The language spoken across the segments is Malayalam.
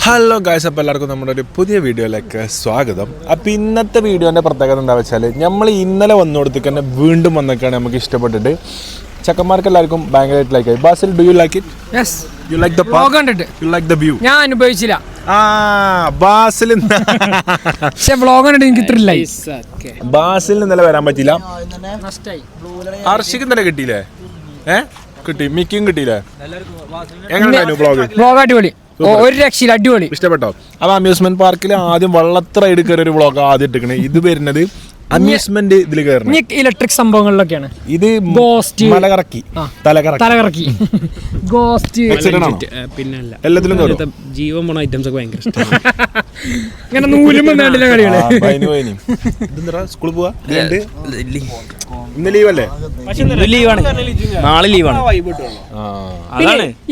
ഹലോ ഗായ്സ്, അപ്പോൾ എല്ലാവർക്കും നമ്മുടെ ഒരു പുതിയ വീഡിയോയിലേക്ക് സ്വാഗതം. അപ്പോൾ ഇന്നത്തെ വീഡിയോൻ്റെ പ്രത്യേകത എന്താ വെച്ചാൽ നമ്മൾ ഇന്നലെ വന്നുകൊടുത്തേക്ക് തന്നെ വീണ്ടും വന്നൊക്കെയാണ് നമുക്ക് ഇഷ്ടപ്പെട്ടിട്ട് ചെക്കന്മാർക്ക് എല്ലാവർക്കും ഭയങ്കരമായിട്ട് ലൈക്ക് ആയി. Basil, do you like it? Yes. You like the park? You like the view? ഞാൻ അനുഭവിച്ചില്ല. ബാസിൽ പക്ഷേ വ്ളോഗ് കണ്ടിട്ട് എനിക്ക് ത്രില്ലായി. ബാസിൽ ഇന്നലെ വരാൻ പറ്റില്ല. അർഷിക്ക് ഇന്നലെ കിട്ടിയില്ലേ? കിട്ടി. മിക്കും കിട്ടിയില്ലേ? എങ്ങനെയുണ്ടായിരുന്നു വ്ളോഗ്? വ്ളോഗ് അടിപൊളി, ഒരു രക്ഷയില്ല, അടിപൊളി. ഇഷ്ടപ്പെട്ടോ? അത് അമ്യൂസ്മെന്റ് പാർക്കിൽ ആദ്യം വള്ളത്ത് റൈഡ് കയറിയ ഒരു വ്ളോഗ് ആദ്യം ഇട്ടിക്കണേ. ഇത് വരുന്നത് അമ്യൂസ്മെന്റ് ഇതിൽ കയറണം. ഇലക്ട്രിക് സംഭവങ്ങളിലൊക്കെയാണ്. ഇത് ഗോസ്റ്റ്, മലകറക്കി, തലകറക്കി, ഗോസ്റ്റ്, പിന്നല്ല എല്ലാത്തിലും ജീവൻ പോണ ഐറ്റംസ് ഒക്കെ ഭയങ്കര ഇഷ്ടമാണ്. ഇങ്ങനെ നൂലും വേണ്ടില്ല കളികള്. സ്കൂളിൽ പോവാ? ഇന്ന് ലീവല്ലേ? ലീവാണ്, നാളെ ലീവാണ്.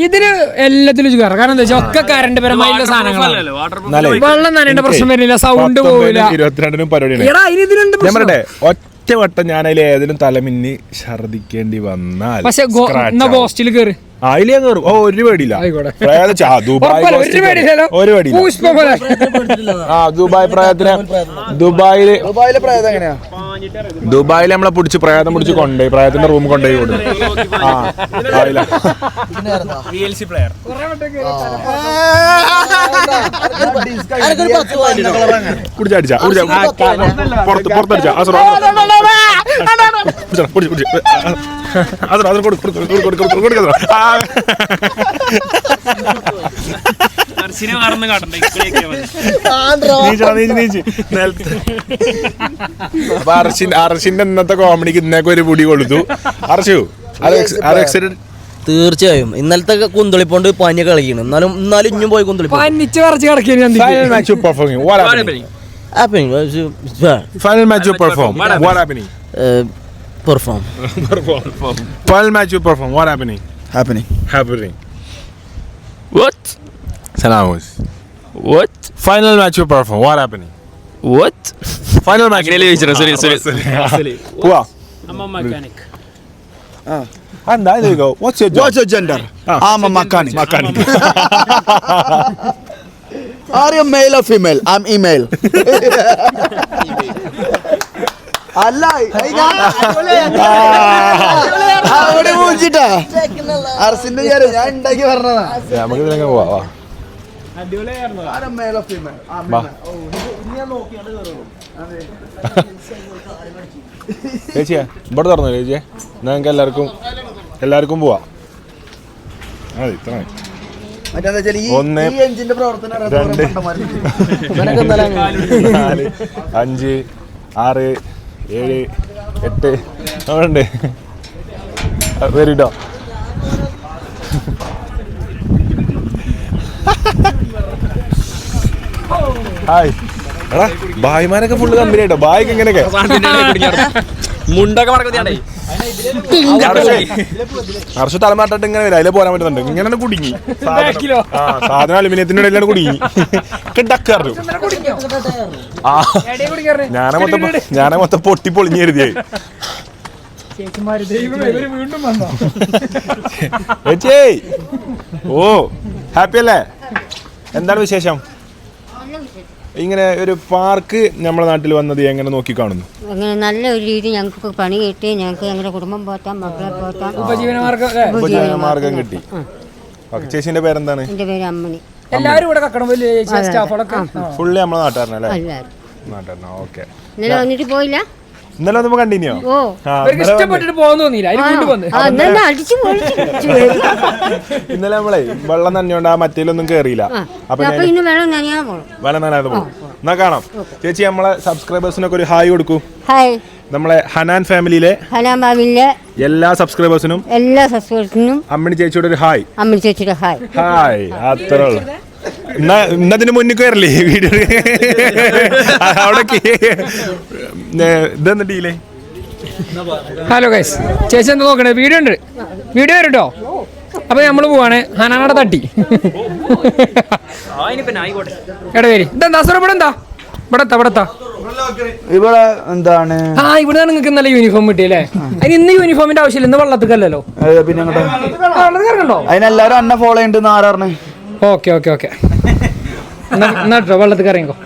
ഇതിന് എല്ലാത്തിലും കയറാം. കാരണം എന്താ വെച്ചാൽ ഒക്കെ കറണ്ട് പരമായിട്ടുള്ള സാധനങ്ങളാണ്. വെള്ളം നനേണ്ട പ്രശ്നം വരില്ല, സൗണ്ട് പോവില്ല. 22-നും പരിപാടിയാണ്. ഒറ്റ വട്ടം ഞാൻ അതിൽ ഏതെങ്കിലും തലമിന്നി ഛർദിക്കേണ്ടി വന്നാൽ പക്ഷെ ഗോസ്റ്റിൽ കയറി അതിൽ ഞാൻ കയറും. ഒരു പേടിയില്ല. ദുബായ് പ്രയത്ന ദുബായിൽ നമ്മളെ പിടിച്ച് പ്രേതം പിടിച്ച് കൊണ്ടുപോയി പ്രേതത്തിന്റെ റൂം കൊണ്ടുപോയി കൊടുത്തു. കുടിച്ചടിച്ചാ പുറത്തടിച്ചാ അർഷിന്റെ ഇന്നത്തെ കോമഡിക്ക് ഇന്നേക്ക് ഒരു പൊടി കൊടുത്തു. അർഷു തീർച്ചയായും ഇന്നലത്തെ കുന്തളിപ്പോണ്ട് പനി കളിക്കണം. എന്നാലും ഇഞ്ഞും പോയി കുന്തളിപ്പോ Final match you perform. What happening? Perform. Final match you perform. What happening? Happening. What? Salamus. What? Final match you perform. What happening? What? Final match. Sorry. Poa. I'm a mechanic. And there you go. What's your job? What's your gender? I'm a mechanic. Are you male or female? I'm email. അല്ല അവിടെ മൂച്ചിട്ടാ അർസിന്റെ ഞാൻ ഉണ്ടാക്കി പറഞ്ഞതാ. നമുക്ക് ഇതിലങ്ങ് പോവാ. ചേച്ചിയാ ഇവിടെ തുറന്നു ചേച്ചിയെ. ഞങ്ങൾക്ക് എല്ലാവർക്കും പോവാ. അതെ, ഇത്ര 1 2 4 5 6 7 8 അവിടെ വരിട്ടോ. ഹായ് എടാ, ഭായിമാരൊക്കെ ഫുള്ള് കമ്പനി ആയിട്ടോ. ഭായിക്ക് എങ്ങനെയൊക്കെ മുണ്ടൊക്കെ മറക്കത്തിയാണ്ടേ അർഷ തലമാട്ടിട്ട് ഇങ്ങനെ വരും. അതിലെ പോരാൻ പറ്റുന്നുണ്ട്. ഇങ്ങനെ കുടുങ്ങി സാധനം അലുമിനിയത്തിന്റെ ഇടയിലാണ് കുടുങ്ങി ഡക്കറിഞ്ഞു. ഞാനെ മൊത്തം പൊട്ടി പൊളിഞ്ഞു കരുതിയായി. ചേച്ചി ഓ ഹാപ്പി അല്ലേ? എന്താണ് വിശേഷം? ഇങ്ങനെ ഒരു പാർക്ക് നമ്മുടെ നാട്ടിൽ വന്നത് എങ്ങനെ നോക്കി കാണുന്നു? നല്ല ഒരു രീതി ഞങ്ങൾക്ക് പണി കിട്ടി. ഞങ്ങൾക്ക് ഞങ്ങളുടെ കുടുംബം പോറ്റാം, മക്കളെ പോറ്റാം, ഉപജീവനമാർഗം കിട്ടി. ചേച്ചിന്റെ പേരെന്താണ്? എന്റെ പേര് അമ്മണി. എല്ലാവരും ഇവിടെ ഫുള്ളി നമ്മളെ നാട്ടുകാരനല്ലേ? നാട്ടുകാരനാ. ഓക്കെ. ഇന്നലെ വന്നിട്ട് പോയില്ല? ഇന്നലെ വന്നപ്പോ കണ്ടിന്യോ? ഇന്നലെ നമ്മളെ വെള്ളം നനഞ്ഞോണ്ട് ആ മറ്റേലൊന്നും കേറിയില്ല. അപ്പൊ വെള്ളം നനയാതെ പോകും. എന്നാ കാണാം. ചേച്ചി നമ്മളെ സബ്സ്ക്രൈബേഴ്സിനൊക്കെ ഒരു ഹായ് കൊടുക്കൂ. നമ്മളെ ഹനാൻ ഫാമിലിയിലെ എല്ലാ സബ്സ്ക്രൈബേഴ്സിനും അമ്മിണി ചേച്ചിയുടെ ഒരു ഹായ്. ഹായ്. അത്രേ ഉള്ളു. ഇന്നതിന് മുന്നിൽ കയറില്ലേ വീഡിയോ? അവിടെ ഇതെന്നിട്ടില്ലേ? ഹലോ ഗൈസ്, ചേച്ചി എന്താ നോക്കണേ? വീഡിയോ വരും കേട്ടോ. അപ്പൊ നമ്മള് പോവാണ്. ഹനാനയുടെ തട്ടി എടാ പേര് ഇതെന്താ? ഇവിടെ എന്താ? ഇവിടെ എന്താണ്? ഇവിടെ നിങ്ങൾക്ക് ഇന്നലെ യൂണിഫോം കിട്ടിയല്ലേ? അതിന് ഇന്ന് യൂണിഫോമിന്റെ ആവശ്യമില്ല. ഇന്ന് വെള്ളത്തിക്കല്ലോ. പിന്നെ അതിനെല്ലാരും അന്നെ ഫോളോ ചെയ്യുന്നുണ്ട് ആരാറിന്. ഓക്കെ എന്നാ വെള്ളത്തിൽ ഇറങ്ങിക്കോ.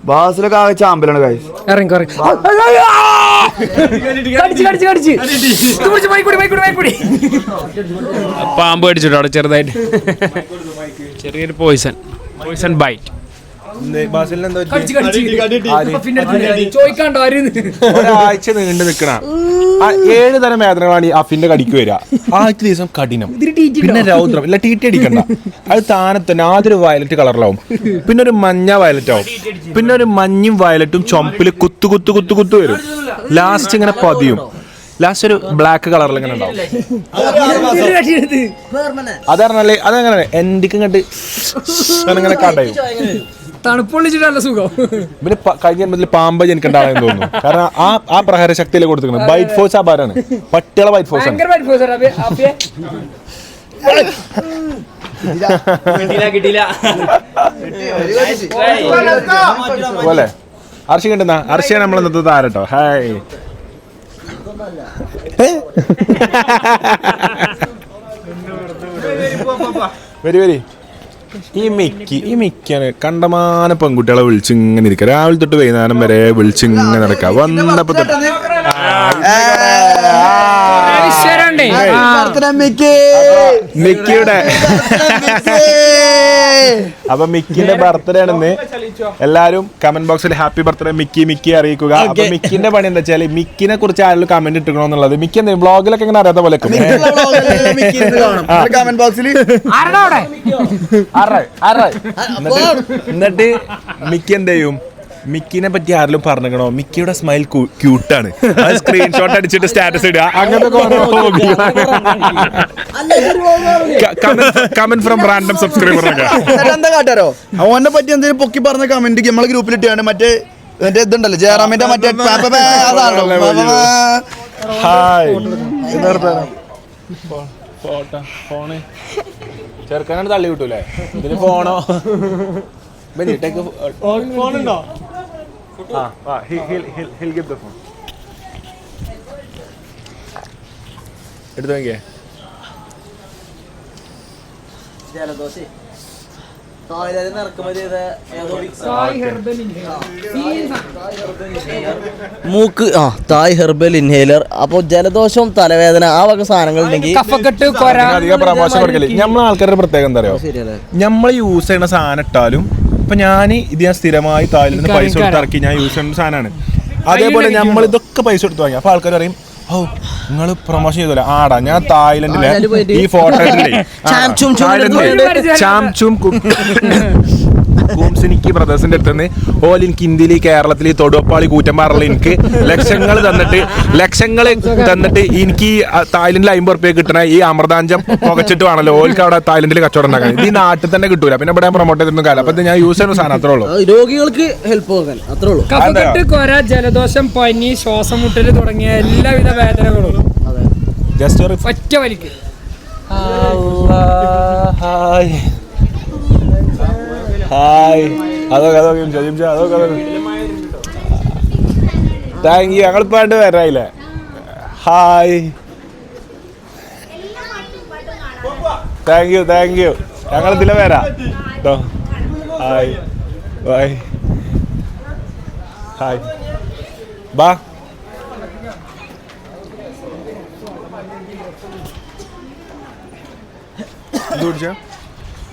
ബാസിലൊക്കെ ആകെ ചാമ്പലാണ് ഗൈസ്. ഇറങ്ങിക്കോ പാമ്പ് കടിച്ചിട്ടോ അവിടെ ചെറുതായിട്ട്. ചെറിയൊരു പോയിസൺ ബൈറ്റ്. ചോദിക്കാണ്ടോ ഒരാഴ്ച നീണ്ടു നിൽക്കണ 7 തരം വേദനകളാണ് ഈ അഫിന്റെ കടിക്ക് വരിക. ആദ്യത്തെ ദിവസം കഠിനം, പിന്നെ രൗദ്രം, ഇല്ല TT അടിക്കണ്ട, അത് താനെ തന്നെ ആദ്യം ഒരു വയലറ്റ് കളറിലാവും, പിന്നെ ഒരു മഞ്ഞ വയലറ്റ് ആവും, പിന്നെ ഒരു മഞ്ഞും വയലറ്റും ചുമപ്പില് കുത്തു കുത്തു കുത്തു കുത്തു വരും. ലാസ്റ്റ് ഇങ്ങനെ പതിയും, ലാസ്റ്റ് ഒരു ബ്ലാക്ക് കളറിൽ ഇങ്ങനെ ഉണ്ടാവും. അതറിഞ്ഞാലേ അതങ്ങനെ എന്റെക്കും കണ്ട് ഇങ്ങനെ കടയും. തണുപ്പൊള്ളിച്ചിട്ടല്ല സുഖം. പിന്നെ കഴിഞ്ഞ ജന്മത്തിൽ പാമ്പ് ജനിക്കണ്ടാണെന്ന് തോന്നുന്നു. കാരണം ആ പ്രഹര ശക്തിയിലെ കൊടുത്തിരിക്കുന്നത് ബൈറ്റ് ഫോഴ്സ് അപാരാണ്. പട്ടികളെ ബൈറ്റ് ഫോഴ്സ് ആണ്. പോലെ അർഷി കണ്ടെന്നാ അർഷിയാണ് നമ്മൾ ഇന്നത്തെ താരട്ടോ. ഹായ് വരി വരി. ഈ മിക്കാണ് കണ്ടമാന പെൺകുട്ടികളെ വിളിച്ചിങ്ങനെ ഇരിക്കുക. രാവിലെ തൊട്ട് വൈകുന്നേരം വരെ വിളിച്ചിങ്ങനെ നടക്കുക. വന്നപ്പോ തൊട്ട് മിക്കിയുടെ അപ്പൊ മിക്കിന്റെ ബർത്ത്ഡേ ആണെന്ന് എല്ലാരും കമന്റ് ബോക്സിൽ ഹാപ്പി ബർത്ത്ഡേ മിക്കി അറിയിക്കുക. അപ്പൊ മിക്കിന്റെ പണി എന്താ വെച്ചാല് മിക്കിനെ കുറിച്ച് ആരെങ്കിലും കമന്റ് ഇട്ടിക്കണോന്നുള്ളത്. മിക്കി എന്താ ബ്ലോഗിലൊക്കെ ഇങ്ങനെ അറിയാത്ത പോലെ കമന്റ് ബോക്സിൽ എന്നിട്ട് മിക്കി എന്ത് ചെയ്യും, മിക്കിനെ പറ്റി ആരെങ്കിലും പറഞ്ഞോ, മിക്കിയുടെ സ്മൈൽ ക്യൂട്ടാണ്, അത് സ്ക്രീൻഷോട്ട് അടിച്ചിട്ട് സ്റ്റാറ്റസ് ഇടുക. അങ്ങനത്തെ കമന്റ് ഫ്രം റാൻഡം സബ്സ്ക്രൈബർ. എന്താ കാട്ടാരോ അവനെ പറ്റി എന്തെങ്കിലും പൊക്കി പറഞ്ഞ കമന്റ് നമ്മളെ ഗ്രൂപ്പിൽ ഇട്ടാണ്. മറ്റേ ഇതുണ്ടല്ലോ ജയറാമിന്റെ മറ്റേ ഫോണ് ചെറുക്കാനാണ് തള്ളി കിട്ടൂലേ ഇതിന് ഫോണോ. ഫോണുണ്ടോ? എടുത്തു നോക്കിയേ. മൂക്ക് തായ് ഹെർബൽ ഇൻഹേലർ. അപ്പോൾ ജലദോഷം, തലവേദന, ആ വക സാധനങ്ങൾ ഉണ്ടെങ്കിൽ അധികം പ്രമോഷൻ കൊടുക്കല്. നമ്മളെ ആൾക്കാരുടെ പ്രത്യേകം എന്താ അറിയോ, നമ്മൾ യൂസ് ചെയ്യുന്ന സാധനം ഇട്ടാലും ഇപ്പൊ ഞാൻ സ്ഥിരമായി തായിൽ നിന്ന് പൈസ കൊടുത്ത് ഇറക്കി ഞാൻ യൂസ് ചെയ്യുന്ന സാധനമാണ്. അതേപോലെ നമ്മൾ ഇതൊക്കെ പൈസ കൊടുത്ത് വാങ്ങി. അപ്പൊ ആൾക്കാർ പറയും, ഓ നിങ്ങൾ പ്രൊമോഷൻ ചെയ്തല്ലോ. ആടാ ഞാൻ തായ്ലൻഡിലെ ഈ ഫോട്ടോ കൂംസിനിക്ക് ബ്രദേഴ്സിന്റെ അടുത്ത് നിന്ന് എനിക്ക് ഇന്ത്യയിൽ കേരളത്തിൽ തൊടുവപ്പാളി കൂറ്റമ്പാറുള്ള എനിക്ക് ലക്ഷങ്ങൾ തന്നിട്ട് എനിക്ക് തായ്ലൻഡിൽ 50 റുപ്യ കിട്ടണ ഈ അമൃതാഞ്ചം പുകച്ചിട്ട് വേണമല്ലോ ഓൽക്ക് അവിടെ തായ്ലൻഡിൽ കച്ചവടം ഉണ്ടാക്കാൻ. ഇത് ഈ നാട്ടിൽ തന്നെ കിട്ടൂല. പിന്നെ ഇവിടെ പ്രൊമോട്ട് ചെയ്തിരുന്ന കാലം. അപ്പൊ ഞാൻ യൂസ് ചെയ്യുന്ന സാധനം അത്രേ ഉള്ളൂ. രോഗികൾക്ക് ഹെൽപ്പ് ആകാൻ അത്രേ ഉള്ളൂ. കഫക്കെട്ട്, കൊര, ജലദോഷം, പനി, ശ്വാസം മുട്ടൽ തുടങ്ങിയ എല്ലാവിധ വേദനകളും ജസ്റ്റ് ഒറ്റ വലിക്ക്. ഹായ് അതൊക്കെ താങ്ക് യു. ഞങ്ങളിപ്പോ വരായില്ലേ. ഹായ് താങ്ക് യു ഞങ്ങൾ ഇതിലെ വരാം കേട്ടോ. ഹായ് ബൈ ഹായ് ബാ.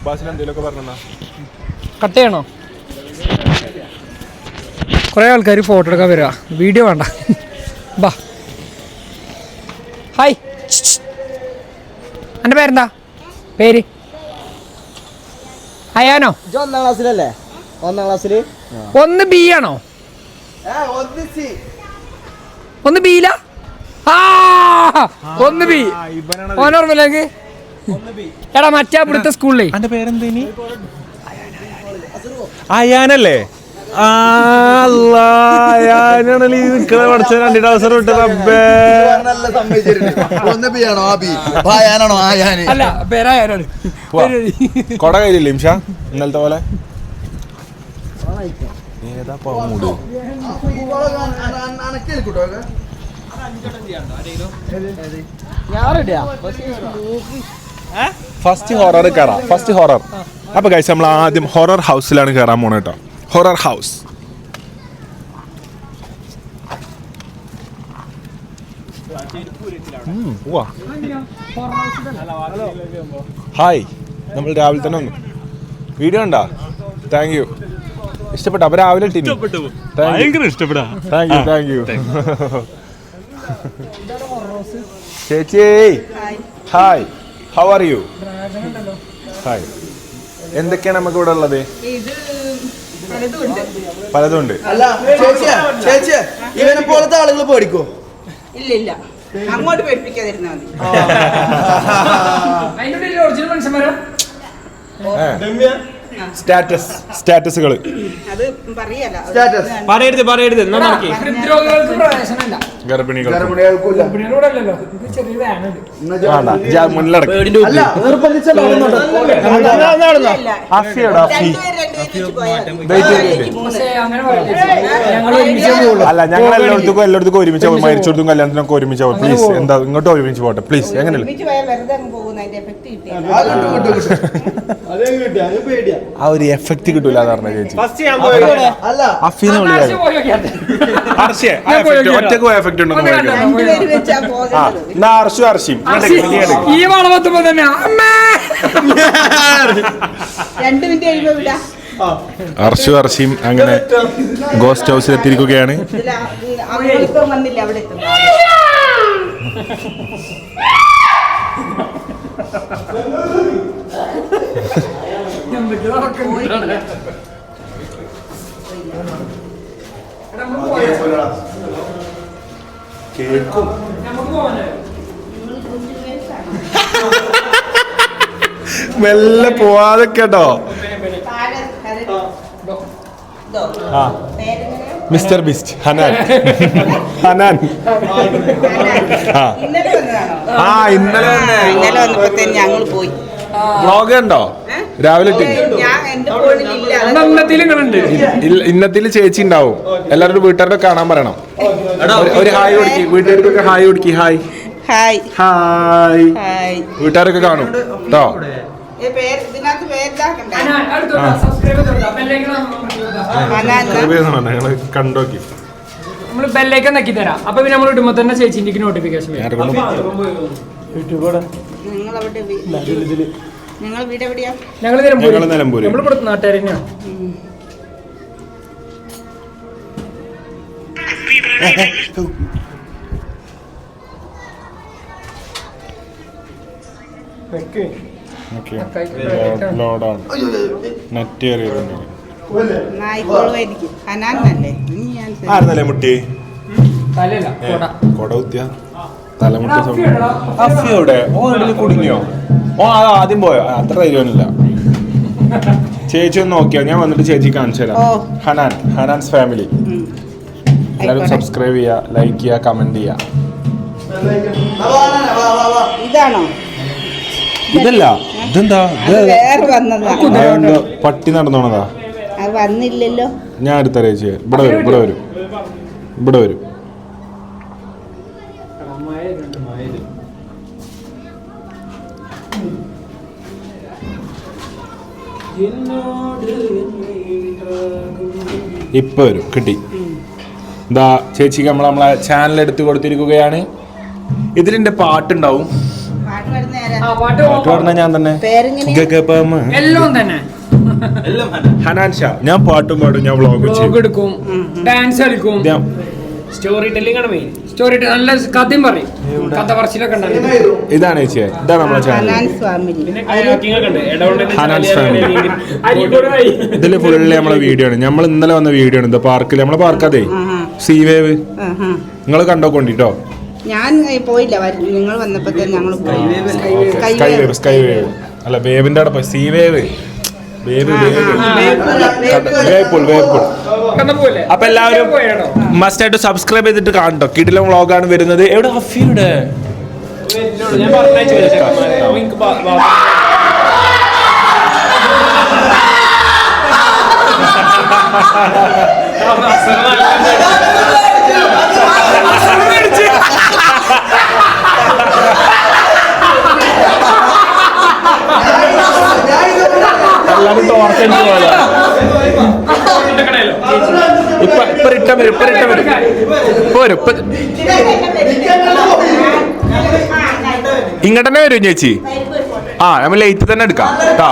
ബാസിനെന്തേലൊക്കെ പറഞ്ഞ കട്ട് ചെയ്യണോ? കുറേ ആൾക്കാർ ഫോട്ടോ എടുക്കാൻ വരിക, വീഡിയോ വേണ്ട. ബാ. ഹായ്, എൻ്റെ പേരെന്താ? പേര് അയാനോ? 1ാം ക്ലാസ്സിലല്ലേ? 1ാം ക്ലാസ്സിൽ 1B ആണോ? 1B ലാ? 1B ഓനോർമ്മയിലേക്ക്. എടാ മറ്റേ ഇവിടുത്തെ സ്കൂളിലേ എന്റെ പേരെന്തേനി? അയാനല്ലേ? അല്ല പേരായാലാണ്. കൊട കയ്യിലില്ലേ ഇംഷ ഇന്നലത്തെ പോലെ? ഏതാ മൂട്? ഫസ്റ്റ് ഹൊറർ കറ. ഫസ്റ്റ് ഹൊറർ അപ്പൊ ഗൈസ് നമ്മൾ ആദ്യം ഹൊറർ ഹൗസിലാണ് കയറാൻ പോണത് കേട്ടോ. Horror house. ഹായ്, നമ്മൾ രാവിലെ തന്നെ വന്നു. വീഡിയോ ഉണ്ടോ? Thank you. ഇഷ്ടപ്പെട്ടു. അപ്പൊ രാവിലെ താങ്ക് യു. ചേച്ചി hi, how are you? Hi. എന്തൊക്കെയാണ് നമുക്ക് ഇവിടെ ഉള്ളത്? പലതുണ്ട്. അല്ല ചേച്ചി ഇവനെ പോലത്തെ ആളുകൾ പേടിക്കോ? ഇല്ല, അങ്ങോട്ട് പേടിപ്പിക്കാതിരുന്നാ മതി. സ്റ്റാറ്റസുകൾ അത് പറയല്ല. പറയരുത് ഗർഭിണികൾ അല്ല, ഞങ്ങൾ എല്ലായിടത്തും ഒരുമിച്ച് പോകും. മരിച്ചോടത്തും കല്യാണത്തിനൊക്കെ ഒരുമിച്ച് പോകും. പ്ലീസ്, എന്താ ഇങ്ങോട്ട് ഒരുമിച്ച് പോട്ടെ പ്ലീസ്. എങ്ങനെയല്ല ആ ഒരു എഫക്ട് കിട്ടൂല പറഞ്ഞ ചേച്ചി. ഒറ്റക്ക് പോയ എഫക്ട് ഉണ്ടോ? ഈ വളവത്തുമ്പോ തന്നെ അർഷിയും അങ്ങനെ ഗോസ്റ്റ് ഹൗസിൽ എത്തിയിരിക്കുകയാണ്. വന്നില്ല, അവിടെ കേൾക്കും. മെല്ലെ പോവാതെ കേട്ടോ. മിസ്റ്റർ ബീസ്റ്റ് ഹനാൻ. ഇന്നലെ വന്നപ്പോ ഞങ്ങൾ പോയി. വ്ളോഗ് ഉണ്ടോ രാവിലെ? ഇന്നത്തിൽ ചേച്ചി ഉണ്ടാവും. എല്ലാവരും വീട്ടുകാരുടെ കാണാൻ പറയണം. ഒരു ഹായ് കൊടുക്കി, വീട്ടുകാർക്കൊക്കെ ഹായ് കൊടുക്കി. Hi hi. വീട്ടുകാരൊക്കെ കാണും കേട്ടോ. ഞങ്ങള് കണ്ടോക്കി നമ്മള് ബെല്ലേക്ക് നക്കി തരാം. അപ്പൊ പിന്നെ നമ്മൾ ഇടുമ്പോ തന്നെ ചേച്ചിന്റെ നോട്ടിഫിക്കേഷൻ ഞങ്ങൾ നിലമ്പൂര്. നമ്മളിവിടെ നാട്ടുകാർ തന്നെയാണ്. നെറ്റ് കയറിയതുണ്ട്. ആയിരുന്നല്ലേ മുട്ടി കൊട കുത്തിയ തലമുട്ടി. അഫിയോടെ കുടുങ്ങിയോ? ഓ അത് ആദ്യം പോയോ? അത്ര ധൈര്യമൊന്നുമില്ല. ചേച്ചി ഒന്ന് നോക്കിയോ? ഞാൻ വന്നിട്ട് ചേച്ചി കാണിച്ചു തരാം. ഹനാൻസ് ഫാമിലി. എല്ലാവരും സബ്സ്ക്രൈബ് ചെയ്യുക, ലൈക്ക് ചെയ്യുക, കമന്റ് ചെയ്യുക. ഇതാണോ? ഇതല്ല, ഇതെന്താ? വേറെ പട്ടി നടന്നോണതാ. അത് വന്നില്ലല്ലോ. ഞാൻ എടുത്തറിയ ചേച്ചി. ഇവിടെ വരും, ഇവിടെ വരും, ഇവിടെ വരും. ഇപ്പൊ വരും. കിട്ടി. എന്താ ചേച്ചിക്ക് നമ്മളെ ചാനൽ എടുത്ത് കൊടുത്തിരിക്കുകയാണ്. ഇതിലിന്റെ പാട്ടുണ്ടാവും. പാട്ട് പറഞ്ഞ ഞാൻ തന്നെ. എല്ലാം തന്നെ ഹനാൻ ഷാ. ഞാൻ പാട്ടും പാടും, ഞാൻ വ്ളോഗ് എടുക്കും, ഡാൻസ് കളിക്കും, സ്റ്റോറി ടെല്ലിംഗ് ആണ് മെയിൻ. സ്റ്റോറി നല്ല കഥയും പറയും, കഥ പറച്ചിലൊക്കെ ഉണ്ടാവും. ഇതാണ് ചേച്ചി, ഇതാണ് നമ്മളെ ചാനൽ ഹനാൻസ് ഫാമിലി. ഇതില് ഫുള്ള് നമ്മളെ വീഡിയോ ആണ്. നമ്മൾ ഇന്നലെ വന്ന വീഡിയോ ആണ്. ഇത് പാർക്കിൽ, നമ്മളെ പാർക്ക് അതെ സീ വേവ്. നിങ്ങൾ കണ്ടോക്കൊണ്ടിട്ടോ. ഞാൻ പോയില്ല, നിങ്ങൾ വന്നപ്പോ ഞങ്ങൾ സ്കൈ വേവ് അല്ല, വേവിന്റെ അവിടെ പോയി. സീ വേവ്, അപ്പൊ എല്ലാവരും മസ്റ്റ് ആയിട്ട് സബ്സ്ക്രൈബ് ചെയ്തിട്ട് കാണട്ടോ. കിടിലം വ്ളോഗാണ് വരുന്നത്. എവിടെ ഹഫിയുടെ അവസാനം ടോർച്ചടിച്ച് പോയതാ. ഇപ്പൊ റിട്ടം വരും ഇങ്ങോട്ട് തന്നെ വരും ചേച്ചി. നമ്മൾ ലൈറ്റ് തന്നെ എടുക്കാം കേട്ടോ.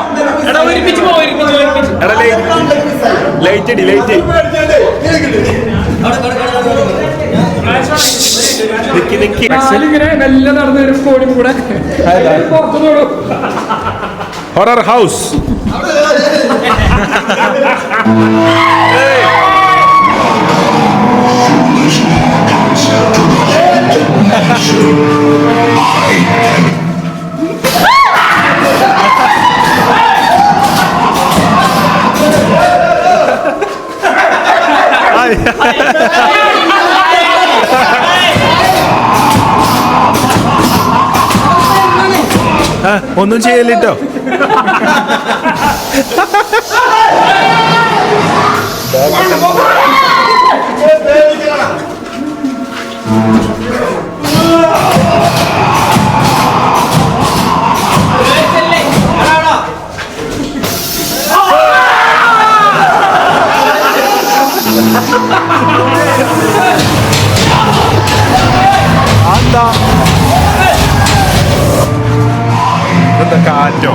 ലൈറ്റ് അടി ഹൊറർ ഹൗസ്. ഒന്നും ചെയ്യല്ലോ. എന്താ കാറ്റോ?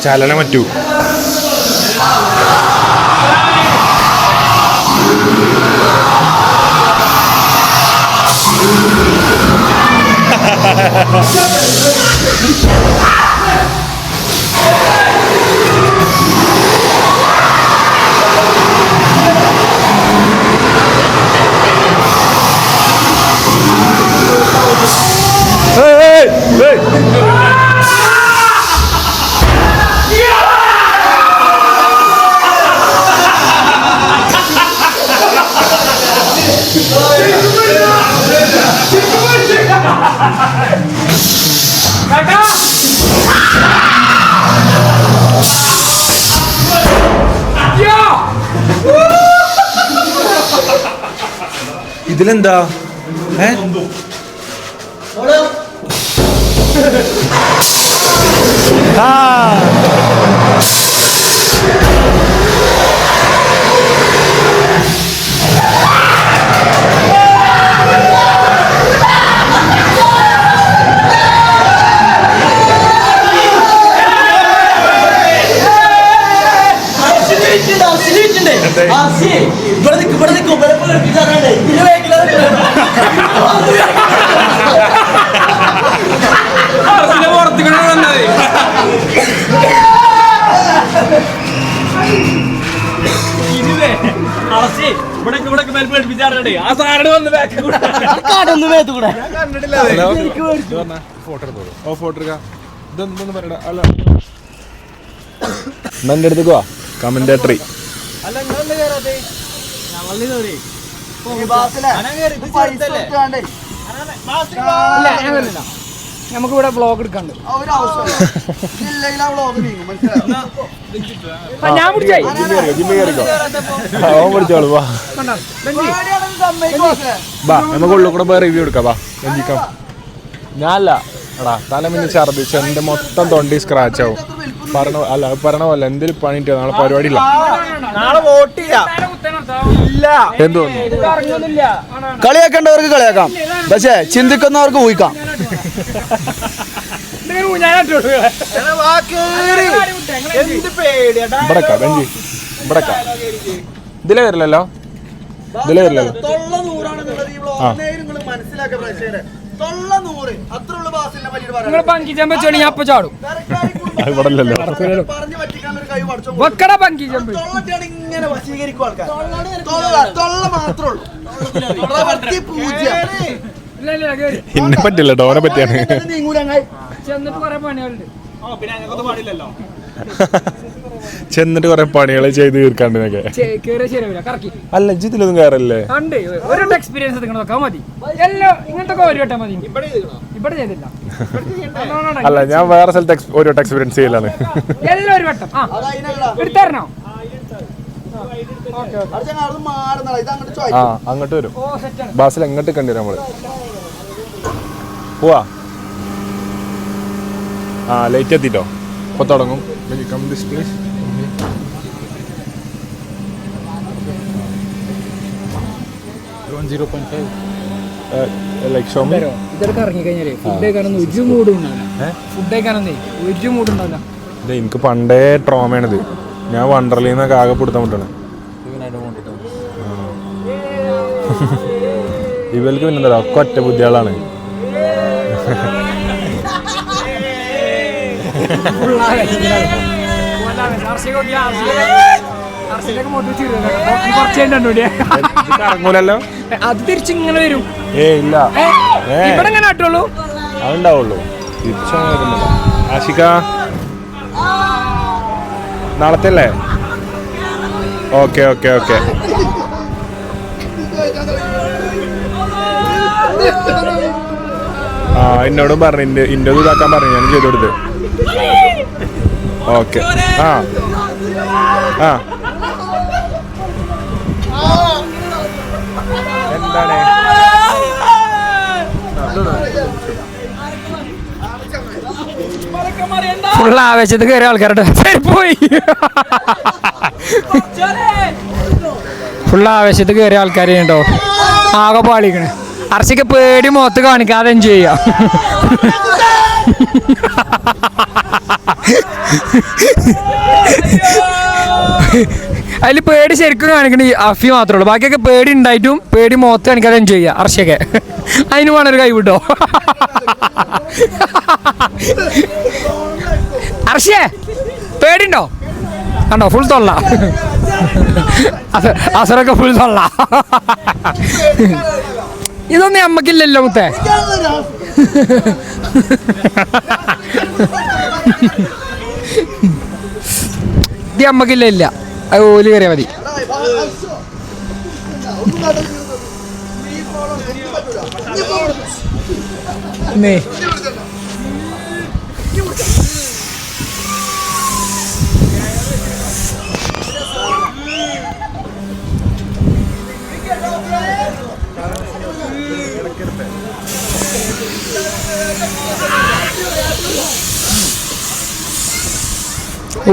ചലനം പറ്റൂ. ഇതിലെന്താ? എന്റെ അടുത്തേക്ക് വാ. കമന്റേറ്ററി നമുക്കിവിടെ ബ്ലോഗ് എടുക്കാണ്ട് ഞാൻ പിടിച്ചോളൂ. വാ നമുക്ക് ഉള്ളിൽ കൂടെ പോയി റിവ്യൂ എടുക്കാം. വാ രഞ്ജിക്കാം. ഞാനല്ല എടാ തലമിന്ന് ഛർദിച്ച് എന്റെ മൊത്തം തൊണ്ടി സ്ക്രാച്ച് ആവും. പറഞ്ഞ പോലെ എന്തൊരു പണിയിട്ട് നാളെ പരിപാടി ഇല്ല. എന്തോന്നു കളിയാക്കേണ്ടവർക്ക് കളിയാക്കാം, പക്ഷേ ചിന്തിക്കുന്നവർക്ക് ഊഹിക്കാം. ഇവിടെക്കാ ബെഞ്ചി ഇവിടെക്കാ. ഇതിലേ വരില്ലല്ലോ. മനസ്സിലാക്കുക പ്രേക്ഷകരെ. തൊള്ള 100 അത്രയുള്ള ബാസിലിനെ പറ്റിയിട്ട് നിങ്ങൾ ബങ്കി ജമ്പ് വെച്ചോളി, ഞാൻ അപ്പൊ ചാടും. ഇവിടെ ഇല്ലല്ലോ. പറഞ്ഞു പറ്റിക്കാനുള്ള കഴിവ് പഠിച്ചോ. വെക്കട ബങ്കി ജമ്പ്. തൊള്ളട്ടിയാണ് ഇങ്ങനെ വശീകരിക്കും ആൾക്കാർ. തൊള്ള മാത്രമേ ഉള്ളൂ. തൊള്ള വൃത്തി പൂജ്യം. ഇല്ല ഇല്ല കേറി ഇന്നെ പറ്റില്ല, ഡോനെ പറ്റിയാണ്. നീങ്ങൂലങ്ങായി. ചെന്നിട്ട് കുറെ പണികളുണ്ട്. ചെന്നിട്ട് കുറെ പണികൾ ചെയ്ത് തീർക്കാണ്ടിനൊക്കെ. കേറിയ ശരിയാവില്ല, കറക്കി. അല്ല ജിത്തിലൊന്നും കയറല്ലേ? ഉണ്ട് ഒരു എക്സ്പീരിയൻസ് നിങ്ങൾ നോക്കാൻ മതി. എല്ലാം ഇങ്ങനത്തെ ഒരു വട്ടം മതി. ഇവിടെ ചെയ്തില്ല. അല്ല, ഞാൻ വേറെ സ്ഥലത്ത് ഒരു എക്സ്പീരിയൻസ് ചെയ്യലാണ്. എല്ലാം ഒരു വട്ടം. ആ എടുത്തരണോ? ആ അങ്ങോട്ട് വരും. ബാസിൽ എങ്ങോട്ട് കണ്ടുവരും നമ്മള്. പോവാ. ആ ലൈറ്റ് എത്തിട്ടോ. ഇപ്പൊ തുടങ്ങും. ഇതൊക്കെ ഇറങ്ങി കഴിഞ്ഞാലേ ഫുഡ് കഴിക്കാനൊന്നും ഒരു മൂടും ഉണ്ടാവില്ല. ഫുഡ് കഴിക്കാനൊന്നേ ഒരു മൂടും ഉണ്ടാവില്ല. എനിക്ക് പണ്ടേ ട്രോമയാണിത്. ഞാൻ വണ്ടർലീന്നൊക്കെ ആകെ പിടുത്തം വിട്ടാണ്. ഇവർക്ക് പിന്നെന്താ ഒക്കെ ഒറ്റ ബുദ്ധികളാണ്. ഇറങ്ങൂലല്ലോ. അത് തിരിച്ചിങ്ങനെ വരും. ഇല്ല, ഇവിടെ എങ്ങനെ ആട്ടുള്ളൂ. അതുണ്ടാവുള്ളൂ. തിരിച്ചങ്ങനെ വരുന്നില്ല. ആഷിക നാളത്തെ അല്ലേ? Okay okay okay. ആ എന്നോടും പറഞ്ഞു, ഇൻ്റെ ഇതാക്കാൻ പറഞ്ഞു. ഞാൻ ചെയ്ത് കൊടുത്ത്. ഓക്കെ. ആ ആ എന്താണ് ഫുൾ ആവേശത്ത് കയറിയ ആൾക്കാരുടെ പോയി. ഫുൾ ആവേശത്ത് കയറിയ ആൾക്കാരെ ഉണ്ടോ ആകെ പാളിക്കണേ. അർച്ചയ്ക്ക് പേടി മുഖത്ത് കാണിക്കാതെ എൻജോയ് ചെയ്യാം. അതിൽ പേടി ശരിക്കും കാണിക്കണ അഫി മാത്രമേ ഉള്ളൂ. ബാക്കിയൊക്കെ പേടി ഉണ്ടായിട്ടും പേടി മുഖത്ത് കാണിക്കാതെ എൻജോയ് ചെയ്യാം. അർച്ചയ്ക്ക് അതിന് വേണൊരു കൈ വിട്ടോ. അർച്ചേ പേടിണ്ടോ? കണ്ടോ ഫുൾ തൊള്ള. അസറൊക്കെ ഫുൾ തൊള്ള. ഇതൊന്നും അമ്മക്കില്ലല്ലോ മുത്തേ. ഇത് അമ്മക്കില്ല ഇല്ല. അത് ഓല് കയറിയാ മതി.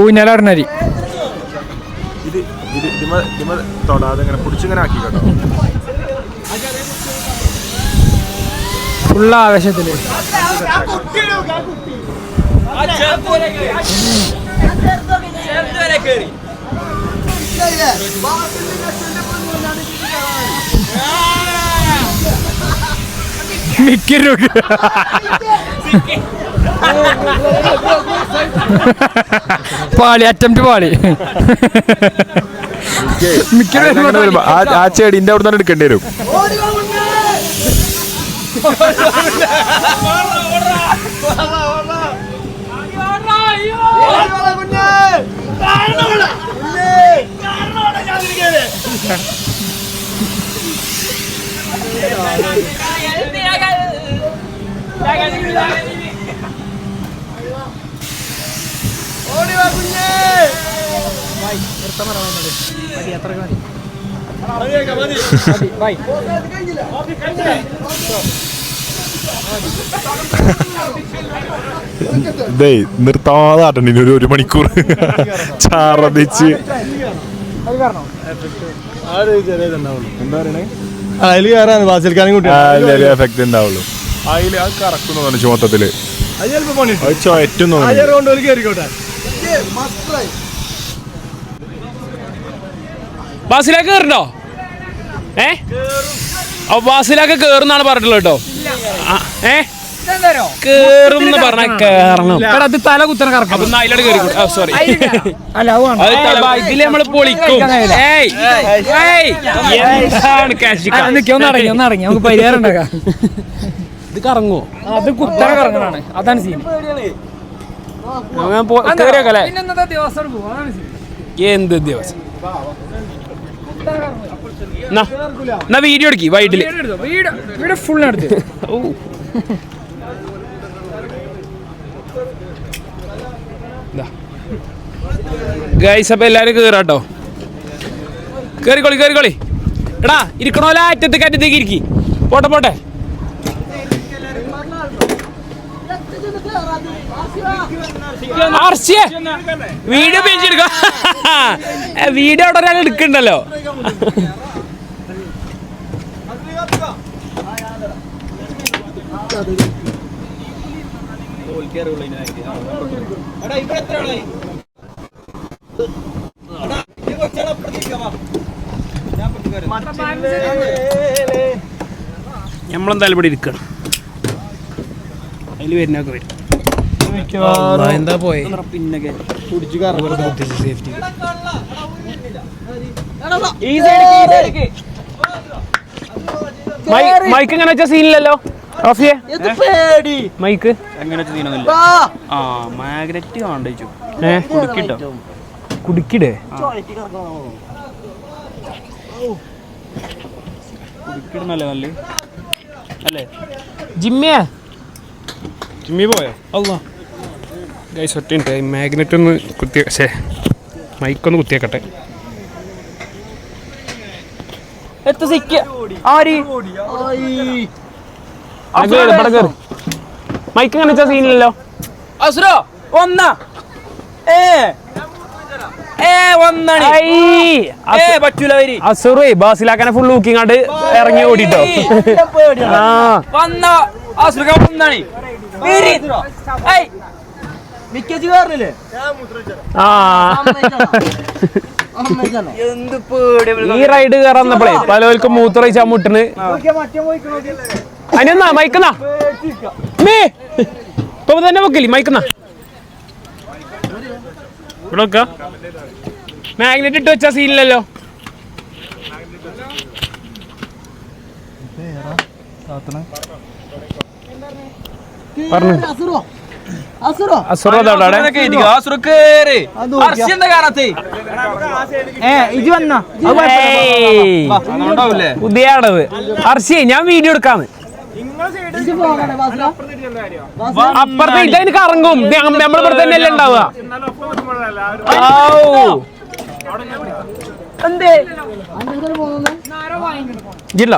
ഊഞ്ഞാലാടണരി തൊടാതെ ഇങ്ങനെ പിടിച്ചിങ്ങനെ ആക്കി കേട്ടോ. ഫുൾ ആവേശത്തില്. പാളി അറ്റംപ്റ്റ് പാളി. ആ ചെടിന്റെ അവിടെ തന്നെ എടുക്കേണ്ടി വരും. നിർത്താതെ ആട്ടണ്ടി ഒരു മണിക്കൂർ ചാറതിച്ച്. എന്താ പറയണേ? എഫക്ട് ഉണ്ടാവുള്ളൂ. അതിൽ അത് കറക്കുന്നു ചുമത്തത്തില് ചുറ്റുന്നു. ബസ്സിലേക്ക് കയറണ്ടോ? ബസ്സിലൊക്കെ കേറുന്നാണ് പറഞ്ഞിട്ടുള്ളത് കേട്ടോ. കേറും പറഞ്ഞ കേറണം. അത് തല കുത്തന കറക്കാം. അപ്പൊ അതിലോട്ട് കയറി. സോറി, ഇതില് നമ്മള് പൊളിക്കും. ഒന്നടങ്ങി നമുക്ക് പരിഹാരം ഉണ്ടാക്കാം. ഇത് കറങ്ങോ? അത് കുത്തന കറങ്ങാണ്, അതാണ് സീൻ. കേറിയോക്കല്ലേ? ദിവസം പോകും, അതാണ് സീൻ. എന്ത് ദിവസം എന്നാ വീഡിയോ എടുക്കി വൈകിട്ടില്. വീഡിയോ ഫുൾ എടുത്ത്. ഗൈസ് അപ്പൊ എല്ലാരും കേറാട്ടോ. കേറിക്കോളി കേറിക്കോളി. എടാ ഇരിക്കണോല അറ്റത്തേക്ക് അറ്റത്തേക്ക് ഇരിക്കി. പോട്ടെ പോട്ടെ. വീഡിയോ പേജെടുക്ക. വീഡിയോ അവിടെ ഒരാൾ എടുക്കണ്ടല്ലോ. നമ്മളെന്തായാലും ഇവിടെ ഇരിക്കണം. അതിൽ വരുന്നൊക്കെ വരും. എന്താ പോയെ? പിന്നെ മൈക്ക് എങ്ങനെ വെച്ച സീനില്ലല്ലോ. മൈക്ക് എങ്ങനെ സീനൊന്നുമില്ല. ആ മാഗ്നറ്റ് കാണിച്ചു. കുടുക്കിട്ടോ, കുടുക്കിടേ കുടുക്കിടുന്നല്ലേ നല്ല അല്ലേ? ജിമ്മി പോയോ? അല്ല ഗൈസ് ഒറ്റ മാഗ്നറ്റ് ഒന്ന് കുത്തിയ മൈക്കൊന്ന് കുത്തിയേക്കട്ടെ. മൈക്ക് എങ്ങനെ വെച്ചാ സീനില്ലല്ലോ. അസുറേ ബാസിലാക്കാനെ ഫുൾ ലൂക്കിങ്ങാണ്ട് ഇറങ്ങി ഓടിട്ടോ. ഈ റൈഡ് കയറാന്നപ്പോളേ പലവർക്കും മൂത്രയിച്ചാ മുട്ടിന്. അതിനെന്നാ മൈക്കെന്നാ ഇപ്പൊ തന്നെ വെക്കില്ലേ മൈക്കെന്നാ ഇവിടെ വെക്ക. മാഗ്നറ്റ് ഇട്ട് വെച്ചാ സീനില്ലല്ലോ. പറഞ്ഞു പുതിയ അടവ്. അർശി ഞാൻ വീഡിയോ എടുക്കാന്ന്. അപ്പുറത്തെ ഇതതിന് കറങ്ങും. നമ്മളിവിടെ തന്നെ അല്ലേ ഉണ്ടാവുക. ജില്ല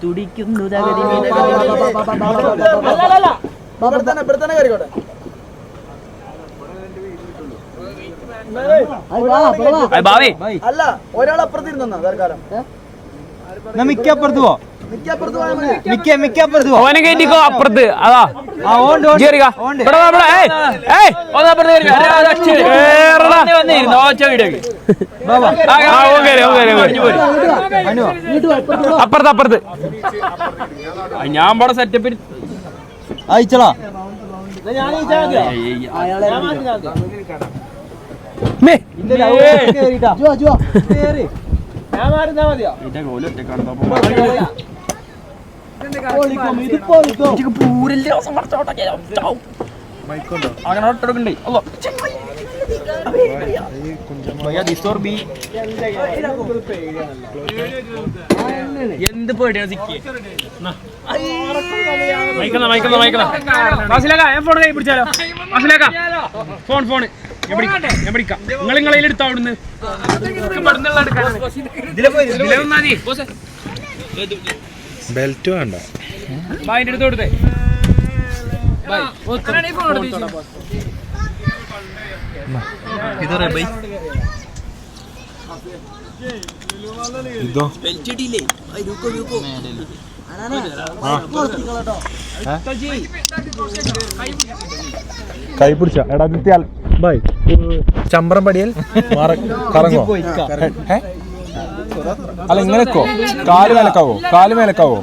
തുടിക്കുന്നു അല്ല ഒരാൾ അപ്പുറത്തിരുന്ന തൽക്കാലം. ഓനെ കയറ്റിക്കോ അപ്പുറത്ത്. അതാ അപ്പുറത്ത് അപ്പുറത്ത് ഞാൻ ഇവിടെ സെറ്റപ്പ് അയച്ചളാ. എന്ത് പേടിയാണ് പിടിച്ചാലോ ഫോൺ ഫോണ് ഞാൻ പിടിക്കാം. നിങ്ങളെ എടുത്തോ അവിടുന്ന്. ബെൽറ്റ് വേണ്ട. അതിന്റെ അടുത്ത് കൊടുത്തേ. ഇതോ കൈ പിടിച്ച എടാ ബൈ ചമ്പ്രം പടിയൽ കറങ്ങോ അല്ല ഇങ്ങനെക്കോ കാല് മേലക്കാവോ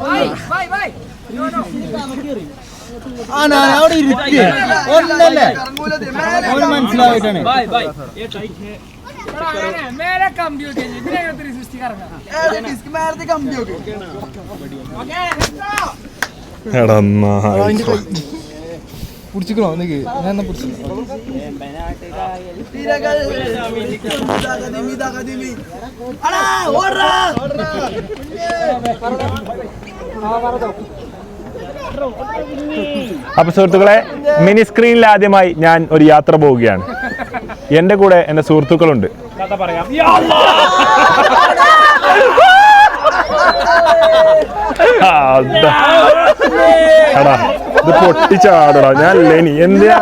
മനസ്സിലായിട്ടാണ് എടാ പിടിച്ചിക്കണോ എനിക്ക് ഞാൻ പിടിച്ചു അപ്പൊ സുഹൃത്തുക്കളെ, മിനി സ്ക്രീനിൽ ആദ്യമായി ഞാൻ ഒരു യാത്ര പോവുകയാണ്. എന്റെ കൂടെ എന്റെ സുഹൃത്തുക്കളുണ്ട്. എടാ ഇത് പൊട്ടിച്ചാടടാ, ഞാൻ ലെനി എന്തിനാ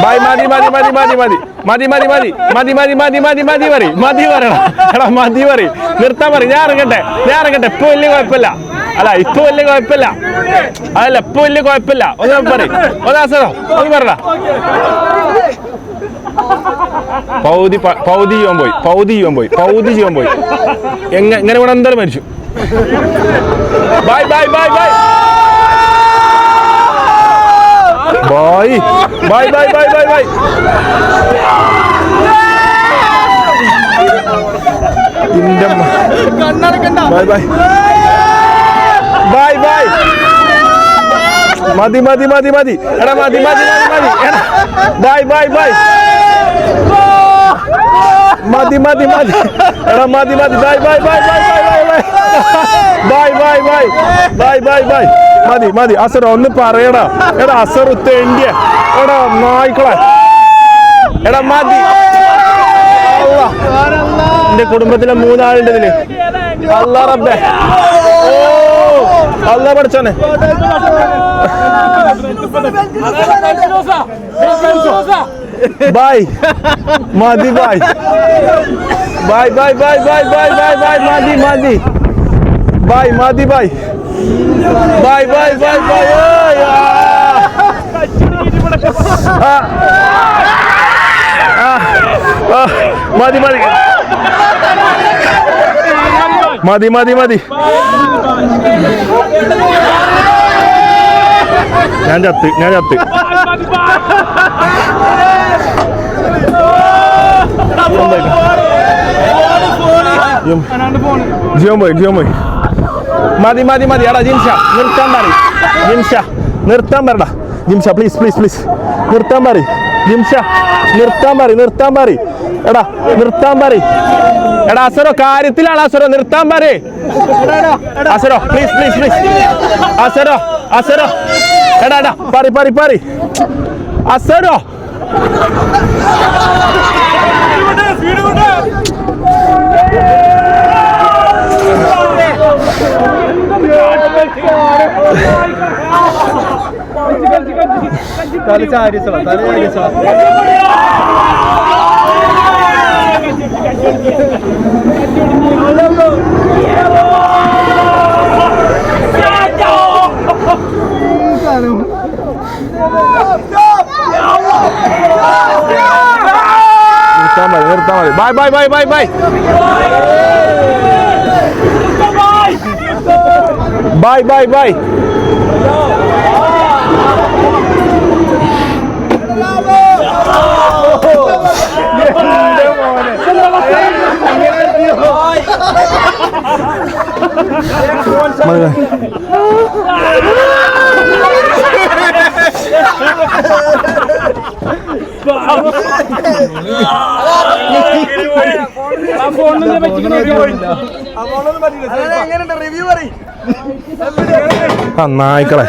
ബായ് മതി നിർത്താൻ പറ. ഞാൻ ഇറങ്ങട്ടെ. ഇപ്പൊ വലിയ കുഴപ്പമില്ല. അതല്ല ഇപ്പൊ വലിയ കുഴപ്പമില്ല. ഒന്ന് പറയും ഒന്ന് പറ. പൗതി ചെയ്യാൻ പോയി എങ്ങനെ ഇവിടെ എന്തായാലും മരിച്ചു. ബൈ മതി എടാ മതി ബൈ ബൈ അസറ ഒന്ന് പറയടാ. എടാ അസർ തെണ്ടിയ എടാ നായ്ക്കളെ. എടാ മതി. എന്റെ കുടുംബത്തിലെ 3 ആളുണ്ട് ഇതില്. അല്ലാ റബ്ബേ, ഓ അല്ലാ പഠിച്ചോനെ. ബൈ മതി ബൈ ഞാൻ ചത്ത് ജിയോൻ പോയി മതി എടാ ജിംഷ നിർത്താൻ പറടാ. ജിംഷ പ്ലീസ് നിർത്താൻ പറ. ജിംഷ നിർത്താൻ പറ. എടാ നിർത്താൻ പറ. എടാ അസറോ കാര്യത്തിലാണ്. അസറോ നിർത്താൻ പറ. അസറോ പ്ലീസ് അസറോ എടാ പറ അസറോ. നിർത്താൻ മതി. ബൈ നായ്ക്കളെ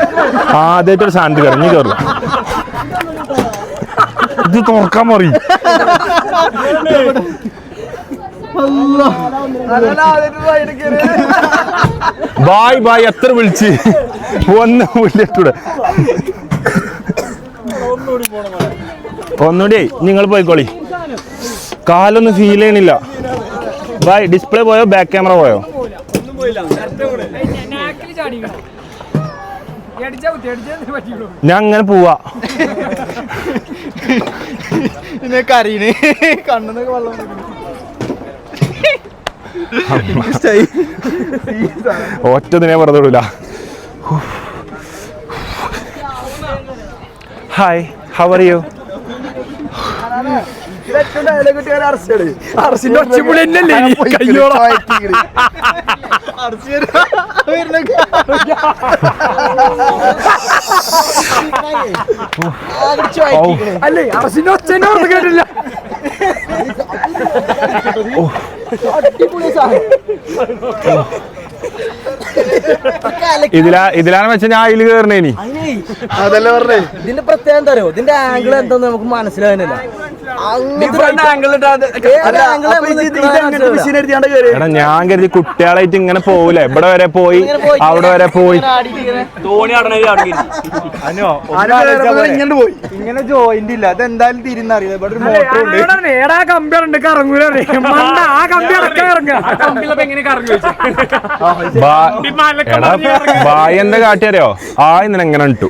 ആദ്യമായിട്ടൊരു സാധനത്തിൽ കയറി കയറുക. ഇത് തുറക്കാൻ പറയും. ബായ് എത്ര വിളിച്ച് ഒന്ന് വിളിച്ചിട്ടൂടെ. ഒന്നുകൂടി നിങ്ങൾ പോയിക്കോളി. കാലൊന്നും ഫീൽ ചെയ്യണില്ല. ബൈ. ഡിസ്പ്ലേ പോയോ ബാക്ക് ക്യാമറ പോയോ? ഞാൻ അങ്ങനെ പോവാ. കണ്ണൊക്കെ വെള്ളം ഒറ്റ ദിനെ വെറുതെ വിടൂല. Hi, how are you? അല്ലേ അർസിന്റെ ഒച്ച കേട്ടില്ല. ഇതിലാണ് വെച്ച ഞാൻ അതിൽ കയറണേനി. അതല്ലേ പറഞ്ഞേ. ഇതിന്റെ പ്രത്യേകത എന്താ അറിയോ? ഇതിന്റെ ആംഗിൾ എന്താന്ന് നമുക്ക് മനസ്സിലാകുന്നില്ല. എടാ ഞാൻ കരുതി കുട്ടികളായിട്ട് ഇങ്ങനെ പോകൂലേ, ഇവിടെ വരെ പോയി അവിടെ വരെ പോയി. ഇങ്ങനെ ജോയിന്റ് ഇല്ല. അതെന്തായാലും തിരിന്നറിയില്ല. ഇവിടെ ഒരു മോട്ടർ ഉണ്ട്. കമ്പിയുണ്ട് കറങ്ങൂല. ആ കമ്പി അടക്കം ബായ് എന്താ കാട്ടിയറിയോ? ഇന്നലെ എങ്ങനെ ഇട്ടു.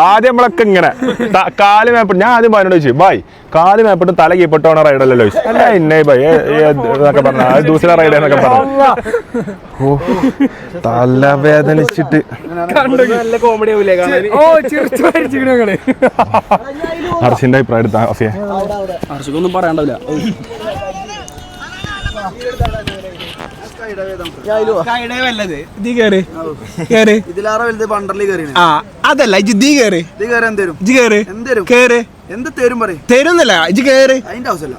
ആദ്യം നമ്മളൊക്കെ ഇങ്ങനെ കാല് മേപ്പിട്ട്, ഞാൻ ആദ്യം ബായിനോട് ചോദിച്ചു, ബായ് കാല് മേപ്പിട്ട് തല കീപ്പിട്ടോണ റൈഡല്ലോ ചോദിച്ചു. അല്ല ഇന്നേ ബൈ എന്നൊക്കെ പറഞ്ഞ ദൂസര റൈഡ് എന്നൊക്കെ പറഞ്ഞു. തലവേദനിച്ചിട്ട് ഹർഷിന്റെ അഭിപ്രായം എടുത്താ അഫിയെ? ഹർഷിക്കൊന്നും പറയാണ്ടാവില്ല. ഇതിലാറെ വലുത് പണ്ടർലി കയറി. അതല്ല ഇജ്ജ് ദീ കേറ്. എന്ത് തരും പറയും? തരുന്നില്ല ഇജ്ജ് കേറ്. അതിന്റെ ആവശ്യമില്ല.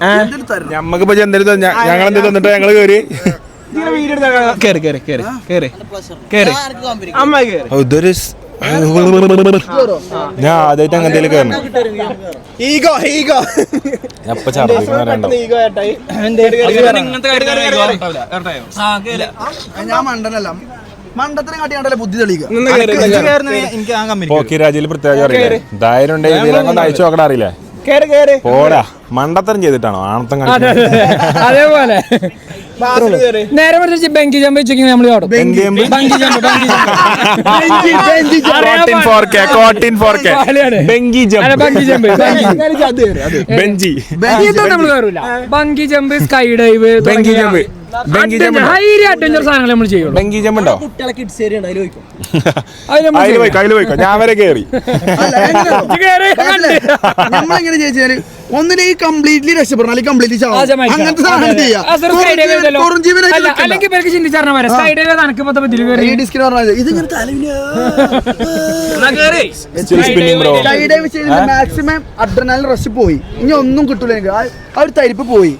ഞമ്മക്കിപ്പോ ഞങ്ങൾ എന്ത് തന്നിട്ട് ഞങ്ങള് കേറി. അമ്മ കേറ്. ഇതൊരു ഞാൻ ആദ്യമായിട്ട് അങ്ങനത്തെ കയറണം. ഈഗോ ഈഗോ എപ്പ ചടങ്ങ് ഞാൻ മണ്ടനല്ല. മണ്ടത്തിനെ കാട്ടിയാണ്ടല്ലേ ബുദ്ധി തെളിയിക്കുക. പോക്കിരാജിൽ പ്രത്യേകം അറിയില്ലേ? ധൈര്യം ഉണ്ടെങ്കിൽ അയച്ചു നോക്കണ അറിയില്ലേ? പോടാ, മണ്ടത്തരം ചെയ്തിട്ടാണോ ആണത്തം കാണിക്കുന്നത്? അതേപോലെ നേരെ മറിച്ച് ബെങ്കി ജമ്പ് വെച്ചെങ്കിൽ നമ്മൾ ചാടും. Bungee jump bungee jump sky dive adventure സാധനങ്ങൾ നമ്മൾ ചെയ്യും. ബെങ്കി ജമ്പ് ഉണ്ടോ? കുട്ടികളെ കിഡ്സ് ഏരിയ ഉണ്ട്, അതിൽ പോയിക്കോ. അതിൽ പോയിക്കോ. ഞാൻ വരെ കേറി. നമ്മളെങ്ങനെ ചോദിച്ചാല് ഒന്നിനെ ഈ കംപ്ലീറ്റ്ലി രക്ഷപ്പെടണം, അല്ലെങ്കിൽ കംപ്ലീറ്റ്ലി അങ്ങനത്തെ സാധനം ചെയ്യാം. അല്ലെങ്കിൽ പേർക്ക് ചിന്തിച്ചാൽ ഇതിങ്ങനെ മാക്സിമം അഡ്രിനാലിൻ റഷ് പോയി. ഇനി ഒന്നും കിട്ടൂല എനിക്ക്. ആ ഒരു തരിപ്പ് പോയി.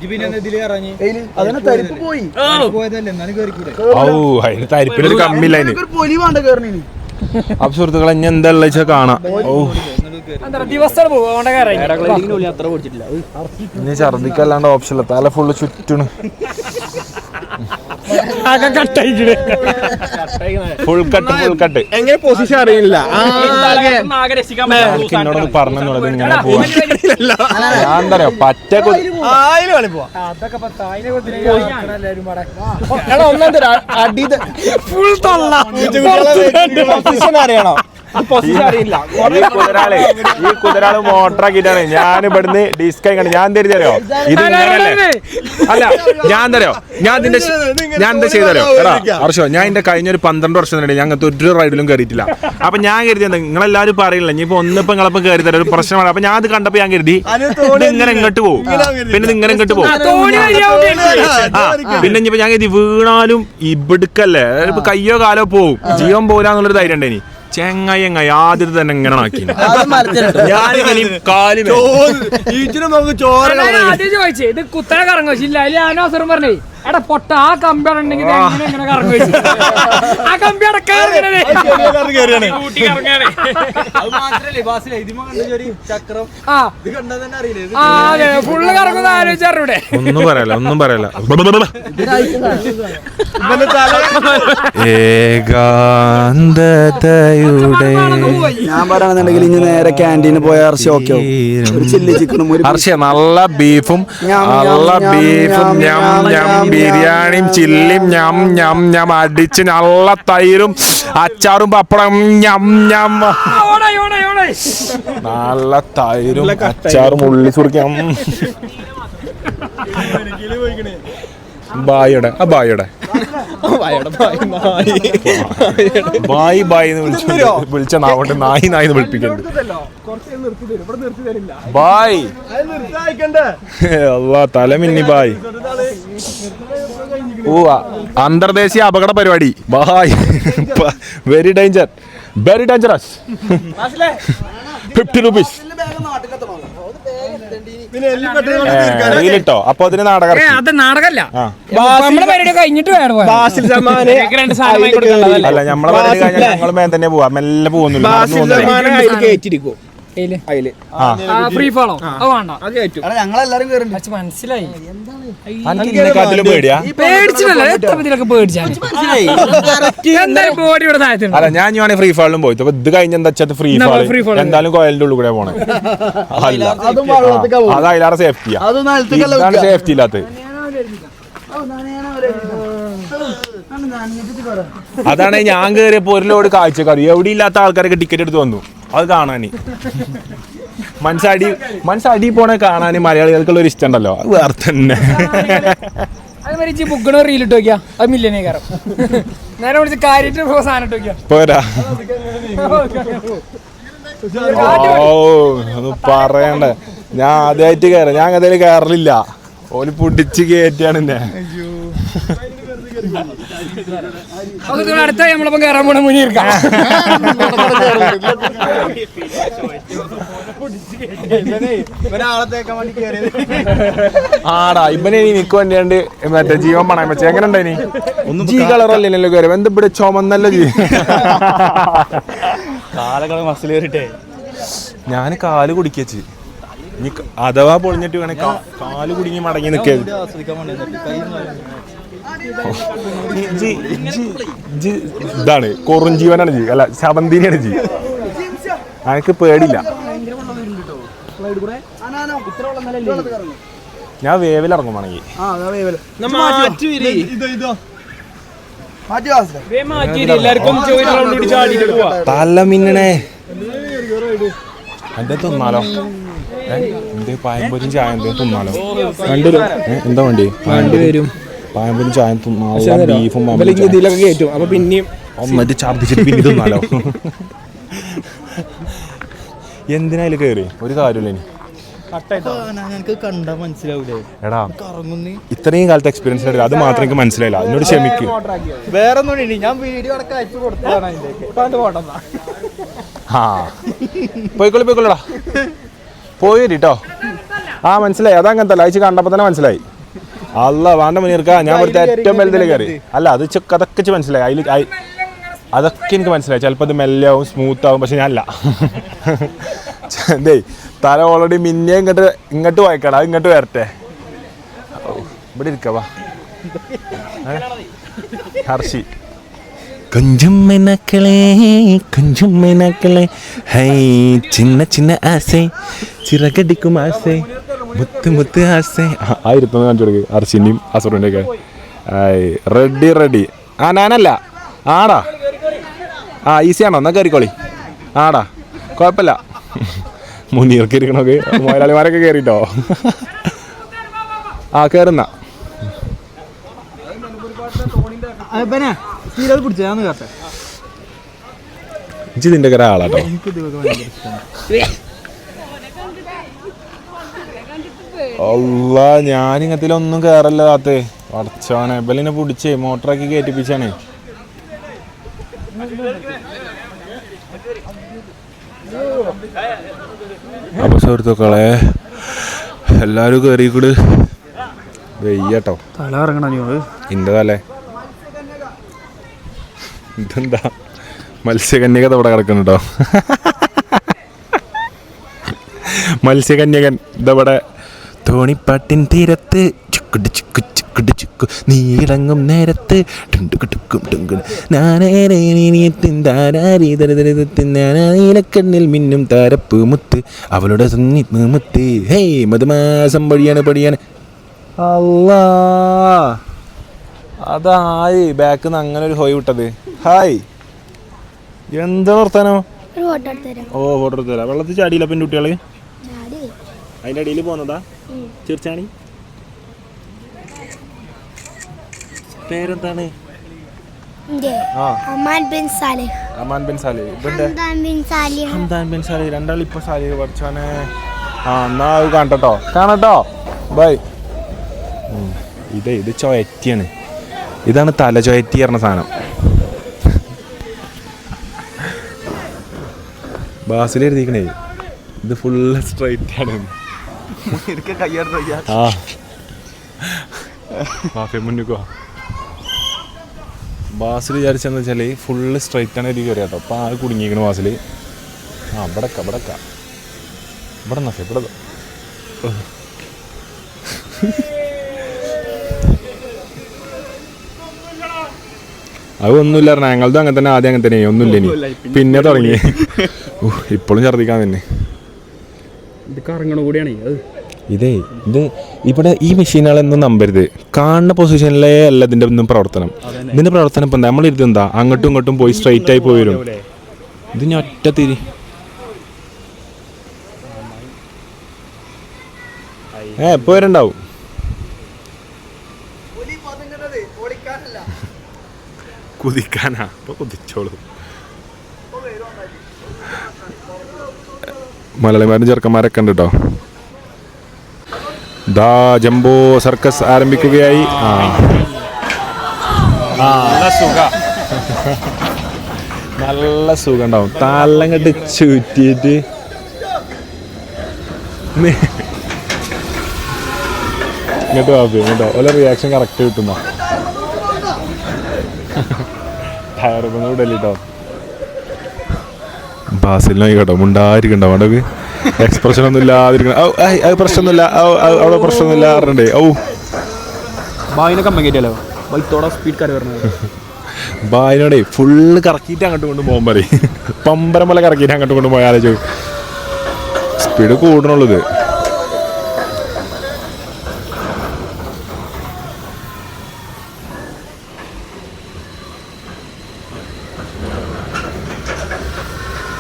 അതിന് തരിപ്പ് പോയി. തരിപ്പിനൊരു കമ്മില്ല. പൊലി വേണ്ട കയറണ. അപ്പൊ സുഹൃത്തുക്കളെ ഇനി എന്താ ഉള്ള കാണാം. ദിവസം ഇനി ഛർദിക്കല്ലാണ്ട് ഓപ്ഷൻ ഇല്ല. തല ഫുള്ള് ചുറ്റണ്. ഫുൾ കട്ട് എങ്ങനെ പൊസിഷൻ അറിയില്ല. എന്നോട് പറഞ്ഞെന്നുള്ളത് ഇങ്ങനെ പോവാൻ. ഞാൻ എന്താ പറയാ പറ്റ അറിയണോ? ഈ കുതിരാള് മോട്ടറാക്കിട്ടാണ് ഞാൻ ഇവിടുന്ന് ഡിസ്കൈ കണ്ടു. ഞാൻ തരുതരോ ഇത് ഇങ്ങനല്ലേ? അല്ല ഞാൻ തരോ ഞാൻ എന്താ ചെയ്തരോ? എടാ ഹർഷോ, ഞാൻ എന്റെ കഴിഞ്ഞൊരു 12 വർഷം തന്നെ ഞങ്ങൾക്ക് ഒരു റൈഡിലും കയറിയിട്ടില്ല. അപ്പൊ ഞാൻ കരുതി നിങ്ങളെല്ലാരും പറയില്ല ഇനിയിപ്പോ ഒന്നിപ്പോ നിങ്ങളപ്പം കയറി തരാം, ഒരു പ്രശ്നമാണ്. അപ്പൊ ഞാൻ അത് കണ്ടപ്പോ ഞാൻ കരുതി ഇങ്ങനെ ഇങ്ങോട്ട് പോകും, പിന്നെ ഇങ്ങനെ ഇങ്ങോട്ട് പോകും. പിന്നെ ഇനിയിപ്പോ ഞാൻ കരുതി വീണാലും ഇവിടുക്കല്ലേ ഇപ്പൊ കയ്യോ കാലോ പോവും, ജീവൻ പോരാന്നുള്ളൊരു ധൈര്യം ഉണ്ടേനി. ചെങ്ങായി ആദ്യത്തെ തന്നെ ഇങ്ങനെ ആക്കി ഇത് കുത്തനെ കറങ്ങോ ഇല്ല. അതിൽ ആനോസറും പറഞ്ഞേ എടാ പൊട്ട ആ കമ്പ്യൂട്ടർ ഉണ്ടെങ്കിൽ എങ്ങനെ കറങ്ങി ആ കമ്പ്യൂട്ടർ ഫുള്ള് കറങ്ങുന്ന ആലോചിച്ചാറൂടെ. ഒന്നും പറയല ഏകാന്തതയുടെ ഞാൻ പറയുകയാണെന്നുണ്ടെങ്കിൽ ഇനി നേരെ ക്യാൻറ്റീനിൽ പോയ അർച്ച ഓക്കെ ഒരു ചില്ലി ചിക്കനും ഒരു അർച്ച നല്ല ബീഫും ബിരിയാണിയും ചില്ലിയും ഞം അടിച്ച് നല്ല തൈരും അച്ചാറും പപ്പടം നല്ല തൈരും അച്ചാറും ഉള്ളി സുറിക്കാം. ബായിയുടെ ബായി വിളിച്ച നാവോണ്ട് നായി വിളിപ്പിക്കണ്ട്. ബായ് അല്ലാ തലമിന്നി ബായ്. അന്തർദേശീയ അപകട പരിപാടി ബായ്. Very dangerous. 50 rupees. റീലിട്ടോ അപ്പൊ അതിന് നാടകം അത് നാടകല്ല, നമ്മുടെ പരിപാടി കഴിഞ്ഞിട്ട് വേണം. അല്ല നമ്മളെ പരിപാടി കഴിഞ്ഞാൽ ഞങ്ങൾ മേൻ തന്നെ പോവാ, മെല്ലെ പോകുന്നില്ല. ഫ്രീ ഫോളോ ഞങ്ങളെല്ലാരും മനസ്സിലായി. അതിലും പേടിയാ പേടിച്ചിട്ടല്ലേ എത്രത്തിലൊക്കെ പേടിച്ചാണ്. ബോഡി ഇവിടെ താഴത്തുണ്ട്. അല്ല ഞാൻ ഫ്രീ ഫാളിലും പോയി. അപ്പൊ ഇത് കഴിഞ്ഞ എന്താ വെച്ചാൽ ഫ്രീ ഫാൾ എന്തായാലും കോയലിന്റെ ഉള്ളിൽ കൂടെ പോണേ. അല്ല അത് അതിലാറെ സേഫ്റ്റിയാ, ഇതാണ് സേഫ്റ്റി ഇല്ലാത്ത. അതാണ് ഞാൻ കയറിയപ്പോ ഒരു ലോഡ് കാഴ്ചക്കാർ എവിടെ ഇല്ലാത്ത ആൾക്കാരൊക്കെ ടിക്കറ്റ് എടുത്ത് വന്നു അത് കാണാന്. മനസ്സടി പോണെ കാണാന് മലയാളികൾക്കുള്ള ഒരു ഇഷ്ടം ഉണ്ടല്ലോ, അത് വേറെ തന്നെ. അതേമാതിരി ബുക്കണ റീലിട്ട് നോക്കിയാ അത് മില്യനേക്കാരം. നേരെ വിളിച്ച് കാര്യമായിട്ട് സാധനം ഇട്ട് നോക്കിയാ പോരാ. ഓ അത് പറയണ്ടേ, ഞാൻ ആദ്യമായിട്ട് കയറാം. ഞാൻ അതിൽ കയറലില്ല, ഓല് പൊടിച്ച് കയറ്റാണ് എന്നെ. അടുത്ത നമ്മളിപ്പം കയറാൻ പോണ മുന്നിരിക്കാം. ആടാ ഇവനെ നിനക്ക് വേണ്ടിയാണ്ട് മറ്റേ ജീവൻ പണയം വെച്ച എങ്ങനെ ഉണ്ടായിനി? ജി കളറല്ലോ കയറി എന്ത് ഇവിടെ ചുമന്നല്ലോ ജീ. ഞാൻ കാല് കുടിക്കച്ച് ഇനി അഥവാ പൊളിഞ്ഞിട്ട് വേണേ കാല് കുടുങ്ങി മടങ്ങി നിൽക്കരുത്. ഇതാണ് കൊറുംജീവനാണ് ജി, അല്ല ശബന്തിനിയാണ് ജി. എനിക്ക് പേടില്ല, ഞാൻ വേവിലിറങ്ങുവാണെങ്കിൽ. തലമിന്നണേ എന്റെ തിന്നാലോ? എന്ത് പായമ്പൊരും ചായ എന്തേലും തിന്നാലോ? എന്താ വേണ്ടി? വരും പായമ്പൊരും ചായ തിന്നാലോ? ബീഫും ഇതിലൊക്കെ കയറ്റും. അപ്പൊ പിന്നെയും ഒന്നിട്ട് ഛർദിച്ചിട്ട് പിന്നെ തിന്നാലോ? എന്തിനായാലും കയറി ഒരു കാര്യമില്ല. ഇനി എടാ ഇത്രയും കാലത്തെ എക്സ്പീരിയൻസ് എടുക്കുക, അത് മാത്രം എനിക്ക് മനസ്സിലായില്ല. അതിനോട് ക്ഷമിക്ക്. വേറെ ഒന്നും ഞാൻ വീഡിയോ അടക്കം അയച്ചു കൊടുത്തതാണ്. ആ പോയിക്കോളടാ പോയി കേട്ടോ. ആ മനസ്സിലായി, അതങ്ങനത്തല്ല അയച്ച് കണ്ടപ്പോ തന്നെ മനസ്സിലായി. അല്ല വേണ്ട മുനീർക്ക, ഞാൻ ഇവിടുത്തെ ഏറ്റവും വലുതിൽ കയറി. അല്ല അത് അതൊക്കെ മനസ്സിലായി. അതൊക്കെ എനിക്ക് മനസ്സിലായി. ചിലപ്പോൾ അത് മെല്ലാവും സ്മൂത്ത് ആവും, പക്ഷെ ഞാനല്ല. ദേ തല ഓൾറെഡി മിന്നെ ഇങ്ങോട്ട് വായിക്കടാ, ഇങ്ങോട്ട് വരട്ടെ. ഇവിടെ ഇരിക്കവാ ഹർഷി. கொஞ்சம் மெனக்களே ஹை சின்ன சின்ன ஆசை ചിറകടിക്കും ആസை മുത്ത് മുത്ത് ആസை. ആയിരത്തൊന്ന് കാണിച്ചു കൊടുക്ക് ഹർഷിൻ്റെയും അസുറിൻ്റെ ഒക്കെ. റെഡി. ആ ഞാനല്ല ആടാ. ആ ഈസിയാണോ? എന്നാ കയറിക്കോളി. ആടാ കുഴപ്പമില്ല. മുനീർക്ക് ഇരിക്കണോക്ക് മുതലാളിമാരൊക്കെ കയറിട്ടോ. ആ കയറുന്ന ഇതിന്റെ കര ആളാട്ടോ. അല്ല ഞാനിങ്ങത്തിലൊന്നും കയറല്ല താത്തേ. അടച്ചോനെ ബലിനെ പിടിച്ചേ മോട്ടറാക്കി കയറ്റിപ്പിച്ചാണേ. അപ്പൊ സുഹൃത്തുക്കളെ എല്ലാരും കയറിക്കൂട്. വെയ്യട്ടോ തല ഇറങ്ങണ ഇന്റെ തലേ ഇതെന്താ മത്സ്യകന്യക ഇവിടെ കിടക്കുന്നുണ്ടോ? മത്സ്യകന്യകൻ ഇതവിടെ തോണിപ്പാട്ടിൻ തീരത്ത് ചുക്കുട് ചുക്കു ചുക്കുട് ചുക്കു നീളങ്ങും നേരത്ത് നീലക്കണ്ണിൽ മിന്നും താരപ്പ് മുത്ത് അവളുടെ മുത്ത് ഹേയ് മധുമാസം പടിയാണ് അല്ലാ അതായി ബാക്കിൽ നിന്ന് അങ്ങനെ ഒരു ഹോയ് വിട്ടത്. ഹായ് എന്താ വർത്താനോ? ഓ ഫോട്ടോ എടുത്തു തരാം. വെള്ളത്തിൽ ചാടിയില്ല പിന്നെ കുട്ടികള് അതിൻ്റെ അടിയിൽ പോകുന്നതാ തീർച്ചയാണി. പേരെന്താണ്? അമാൻ ബിൻ സാലിഹ്. ഹംദാൻ ബിൻ സാലിഹ്. രണ്ടാൾ ഇപ്പൊ സാലിഹ് പഠിച്ചോനെ. എന്നാ അത് കാണട്ടോ ബൈ. ഇത് ചൊയറ്റിയാണ്. ഇതാണ് തല ചൊയറ്റി പറഞ്ഞ സാധനം. ബാസിൽ എഴുതിക്കണേ ഇത് ഫുള്ള് സ്ട്രൈറ്റ് ആണ്. മുന്നിക്കോ ബാസിൽ വിചാരിച്ചെന്ന് വെച്ചാൽ ഫുള്ള് സ്ട്രൈറ്റ് ആണ് എഴുതി കയറി കേട്ടോ. അപ്പം ആൾ കുടുങ്ങിയിരിക്കണ ബാസിൽ. ഇവിടെ നഫേ ഇവിടെ അത് ഒന്നുമില്ല പറഞ്ഞാൽ ഞങ്ങളതും അങ്ങനെ തന്നെ. ആദ്യം അങ്ങനെ തന്നെ ഒന്നുമില്ല. ഇനി പിന്നെ തുടങ്ങി ഇപ്പോഴും ഛർദ്ദിക്കാൻ തന്നെ. ഇത് ഇവിടെ ഈ മെഷീനുകളൊന്നും നമ്പരുത്. കാണുന്ന പൊസിഷനിലേ അല്ല ഇതിൻ്റെ ഒന്നും പ്രവർത്തനം. ഇതിൻ്റെ പ്രവർത്തനം ഇപ്പം നമ്മളിരുത് എന്താ അങ്ങോട്ടും ഇങ്ങോട്ടും പോയി സ്ട്രൈറ്റ് ആയി പോയി വരും. ഇത് ഞാൻ ഒറ്റ തിരി എപ്പോൾ വരണ്ടാവും. കുതിക്കാനാ ഇപ്പൊ കുതിച്ചോളൂ. മലയാളിമാരും ചെറുക്കന്മാരൊക്കെ ഉണ്ട് കേട്ടോ. ദാ ജംബോ സർക്കസ് ആരംഭിക്കുകയായി. നല്ല സുഖം ഉണ്ടാവും. തലങ്ങട്ട് ചുറ്റിയിട്ട് ഇങ്ങോട്ട് വാപ്പി കേട്ടോ. ഓല റിയാക്ഷൻ കറക്റ്റ് കിട്ടുന്ന ടയറൊന്നും വിടല്ലേ കേട്ടോ. ബാസിലിനായി കേട്ടോ മുണ്ടായിരിക്കണ്ടോ വേണ്ടത്. എക്സ്പ്രഷൻ ഒന്നും ഇല്ലാതിരിക്കണം. അത് പ്രശ്നമൊന്നുമില്ല അവിടെ പ്രശ്നമൊന്നുമില്ല പറഞ്ഞേ. ബായിനോടെ ഫുള്ള് കറക്കിയിട്ട് അങ്ങോട്ട് കൊണ്ട് പോകാൻ പറയും. പമ്പരം പോലെ കറക്കിയിട്ട് അങ്ങോട്ട് കൊണ്ട് പോയാലോ സ്പീഡ് കൂടണുള്ളത്.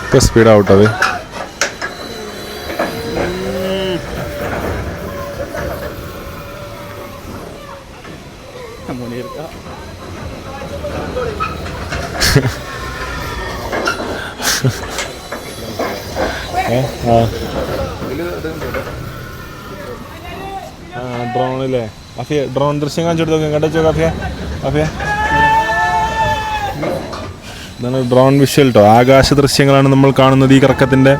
ഇപ്പൊ സ്പീഡ് ആവട്ടത്. ഡ്രോണില്ലേ അഫിയ? ഡ്രോൺ ദൃശ്യം കാണിച്ചെടുത്ത് നോക്കി. കണ്ടോ അഫിയ? ഇതാണ് ഡ്രോൺ വിഷ്വൽ കേട്ടോ. ആകാശ ദൃശ്യങ്ങളാണ് നമ്മൾ കാണുന്നത് ഈ കറക്കത്തിൻ്റെ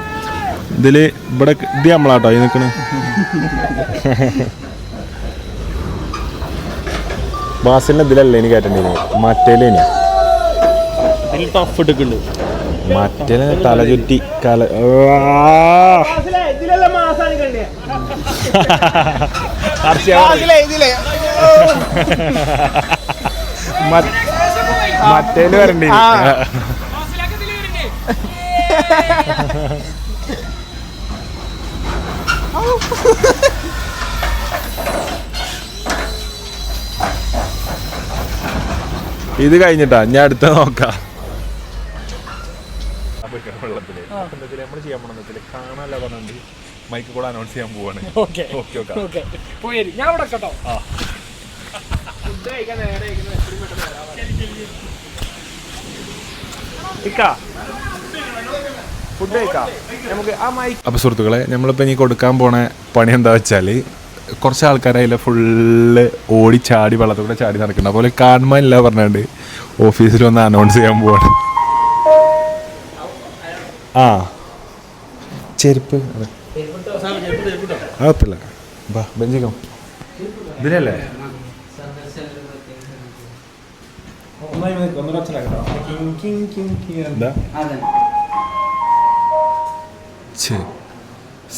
ഇതിൽ. ഇവിടെ ഇത് നമ്മളാട്ടോ ഈ നിൽക്കണ്. ബാസിലിന് ഇതിലല്ലേ ഇനി കയറ്റേണ്ടിയത്. മറ്റേലേനി മറ്റേനെ തല ചുറ്റി മറ്റേല് വരണ്ടേ. ഇത് കഴിഞ്ഞിട്ടാ ഞാൻ അടുത്ത നോക്കാം. വെള്ളത്തില് നമ്മൾ ചെയ്യാൻ പോണെന്ന് കാണാനല്ല പറഞ്ഞിട്ട് മൈക്ക് കൂടെ അനൗൺസ് ചെയ്യാൻ പോവാണ്. അപ്പൊ സുഹൃത്തുക്കളെ, നമ്മളിപ്പോ ഇനി കൊടുക്കാൻ പോണ പണി എന്താ വെച്ചാല് കുറച്ച് ആൾക്കാരായില്ല ഫുള്ള് ഓടി ചാടി വെള്ളത്തിലൂടെ ചാടി നടക്കണം. അതുപോലെ കാണുമാനില്ല പറഞ്ഞാണ്ട് ഓഫീസിൽ വന്ന് അനൗൺസ് ചെയ്യാൻ പോവാണ്. ചെരുപ്പ് കുഴപ്പമില്ല. ബെഞ്ചിക്കോ ഇതിനല്ലേ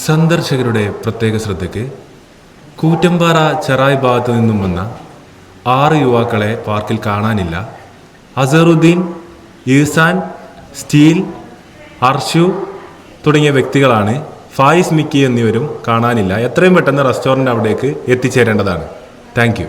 സന്ദർശകരുടെ പ്രത്യേക ശ്രദ്ധയ്ക്ക് കൂറ്റമ്പാറ ചെറായ് ഭാഗത്തു നിന്നും വന്ന 6 യുവാക്കളെ പാർക്കിൽ കാണാനില്ല. അസറുദ്ദീൻ, ഈസാൻ, സ്റ്റീൽ, അർഷു തുടങ്ങിയ വ്യക്തികളാണ്. ഫായിസ്, മിക്കി എന്നിവരും കാണാനില്ല. എത്രയും പെട്ടെന്ന് റെസ്റ്റോറൻറ്റ് അവിടേക്ക് എത്തിച്ചേരേണ്ടതാണ്. Thank you.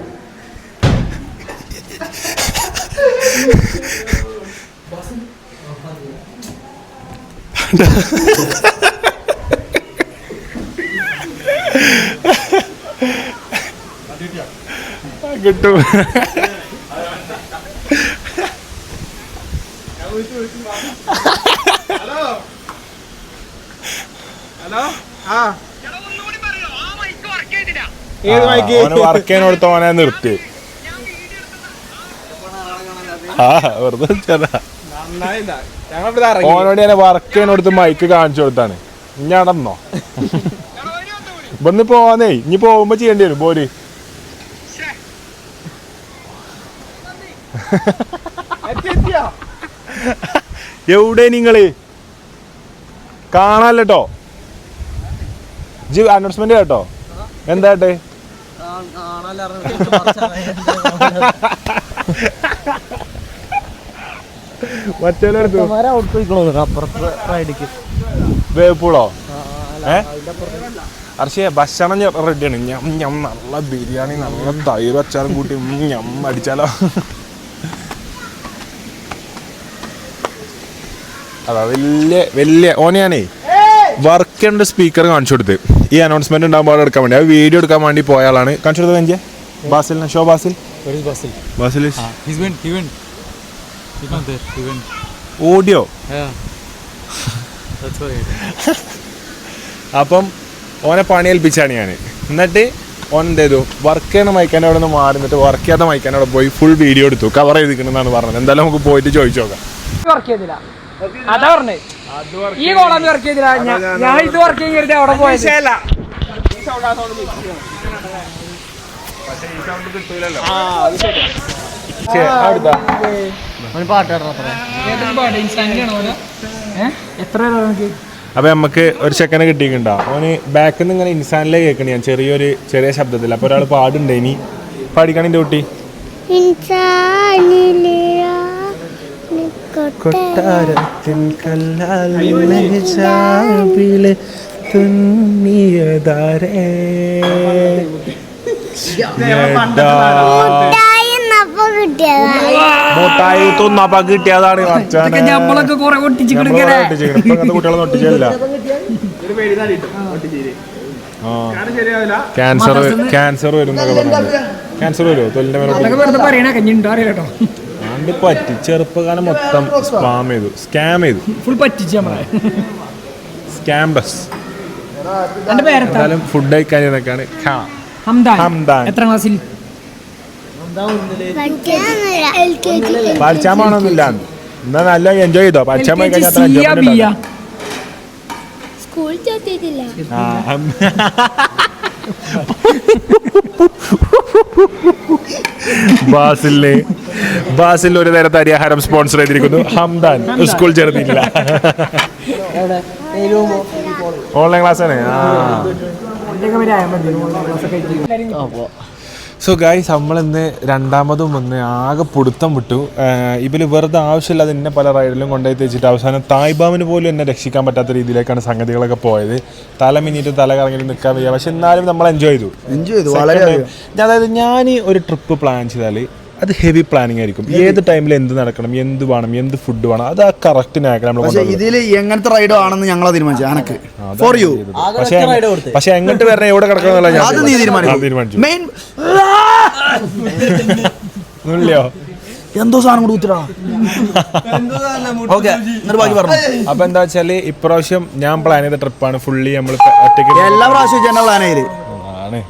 കിട്ടും. വർക്ക് ചെയ്യാനോട് തോനെ നിർത്തി. വെറുതെ ഓനോട് ഞാൻ വർക്ക് ചെയ്യാനോടുത്ത് മൈക്ക് കാണിച്ചു കൊടുത്താണ്. ഇനി നടന്നോ ഇവിടുന്ന് പോവാന്നേ. ഇനി പോകുമ്പോ ചെയ്യേണ്ടി വരും. പോര് എവിടെ നിങ്ങള് കാണാല്ലോ ജി അനൗൺസ്മെന്റ് കേട്ടോ. എന്താട്ടെ വേപ്പൂളോ? അർഷേ ഭക്ഷണം റെഡിയാണ്. ഞം നല്ല ബിരിയാണി, നല്ല തൈര് അച്ചാറും കൂട്ടി ഞം അടിച്ചാലോ. അതാ വലിയ ഓനെയാണേ വർക്ക് ചെയ്യേണ്ട സ്പീക്കർ കാണിച്ചു കൊടുത്ത് ഈ അനൗൺസ്മെന്റ് ഉണ്ടാകുമ്പോൾ അവിടെ എടുക്കാൻ വേണ്ടി ആ വീഡിയോ എടുക്കാൻ വേണ്ടി പോയ ആളാണ്. കാണിച്ചു കൊടുത്തത് എനിക്ക് ബാസിലിനെ. Show Basil audio. അപ്പം ഓനെ പണി ഏൽപ്പിച്ചാണ് ഞാൻ. എന്നിട്ട് ഓൻ എന്ത് ചെയ്തു, വർക്ക് ചെയ്യണ മൈക്കാൻ്റെ അവിടെ നിന്ന് മാറി നിന്നിട്ട് വർക്ക് ചെയ്യാത്ത മൈക്കാൻ്റെ അവിടെ പോയി ഫുൾ വീഡിയോ എടുത്തു. കവർ ചെയ്തിരിക്കണെന്നാണ് പറഞ്ഞത്. എന്തായാലും നമുക്ക് പോയിട്ട് ചോദിച്ചു നോക്കാം. വർക്ക് ചെയ്തില്ല, അതാ പറഞ്ഞേ. ഈ കോളാമ്പി വർക്ക് ചെയ്തില്ല. ഞാൻ ഇത് വർക്ക് ചെയ്ത് അവിടെ പോയത്. അപ്പൊ നമുക്ക് ഒരു ചെക്കനെ കിട്ടിയിട്ടുണ്ടോ? ഓന് ബാക്കിൽ നിന്ന് ഇങ്ങനെ ഇൻസാനിലേക്ക് കേൾക്കണേ ഞാൻ ചെറിയ ശബ്ദത്തിൽ. അപ്പൊ ഒരാൾ പാടുണ്ട്. ഇനി പാടിക്കണിന്റെ കുട്ടി. കൊട്ടാരത്തിൻ കല്ലാലിലെ തുന്നിയതാരേ മുട്ടായി തിന്നപ്പോ കിട്ടിയതാണ്. കുട്ടികളെ ഒട്ടിച്ചല്ല. ക്യാൻസർ വരും എന്നൊക്കെ പറഞ്ഞു. ക്യാൻസർ വരുമോ? തൊലിന്റെ മേലോട്ട് പറ്റി. ചെറുപ്പകാലം മൊത്തം സ്കാം ചെയ്തു. സ്കാംബസ്. എന്തായാലും ഫുഡ് കഴിക്കാനൊക്കെയാണ്. എത്ര ക്ലാസ്സിൽ? പഠിച്ചാമാണൊന്നുമില്ല. എന്നാ നല്ല എൻജോയ് ചെയ്തോ? പഠിച്ചാൽ പോയി കഴിഞ്ഞാൽ ബാസിൽ ഒരു നേരത്തെ അരിയാഹാരം സ്പോൺസർ ചെയ്തിരിക്കുന്നു. ഹംദാൻ സ്കൂൾ ചേർന്നില്ല. ഓൺലൈൻ ക്ലാസ് ആണ്. സോ ഗൈസ്, നമ്മളിന്ന് രണ്ടാമതും വന്ന് ആകെ പിടുത്തം വിട്ടു. ഇവർ വെറുതെ ആവശ്യമില്ലാതെ എന്നെ പല റൈഡിലും കൊണ്ടുപോയി തെച്ചിട്ട് അവസാനം തായ്ബാമിന് പോലും എന്നെ രക്ഷിക്കാൻ പറ്റാത്ത രീതിയിലേക്കാണ് സംഗതികളൊക്കെ പോയത്. തല മിന്നിട്ട് തല കറങ്ങിട്ട് നിൽക്കാൻ വയ്യ. പക്ഷെ എന്നാലും നമ്മൾ എൻജോയ് ചെയ്തു. അതായത് ഞാൻ ഒരു ട്രിപ്പ് പ്ലാൻ ചെയ്താൽ അത് ഹെവി പ്ലാനിങ് ആയിരിക്കും. ഏത് ടൈമിൽ എന്ത് നടക്കണം, എന്ത് വേണം, എന്ത് ഫുഡ് വേണം, അത് ആ കറക്റ്റ് ഇതിൽ എങ്ങനത്തെ റൈഡ് ആണെന്ന് ഞങ്ങൾ തീരുമാനിച്ചു. പക്ഷെ എങ്ങോട്ട് വരണ എവിടെ കിടക്കണമെന്നുള്ള ഞാൻ തീരുമാനിച്ചു. എന്തോ സാധനം കൂടി കുത്തിടാ. അപ്പൊ എന്താ വെച്ചാല് ഇപ്രാവശ്യം ഞാൻ പ്ലാൻ ചെയ്ത ട്രിപ്പാണ്. ഫുള്ളി നമ്മൾ ഒറ്റയ്ക്ക് എല്ലാ പ്രാവശ്യവും പ്ലാൻ ചെയ്ത് ആണ്.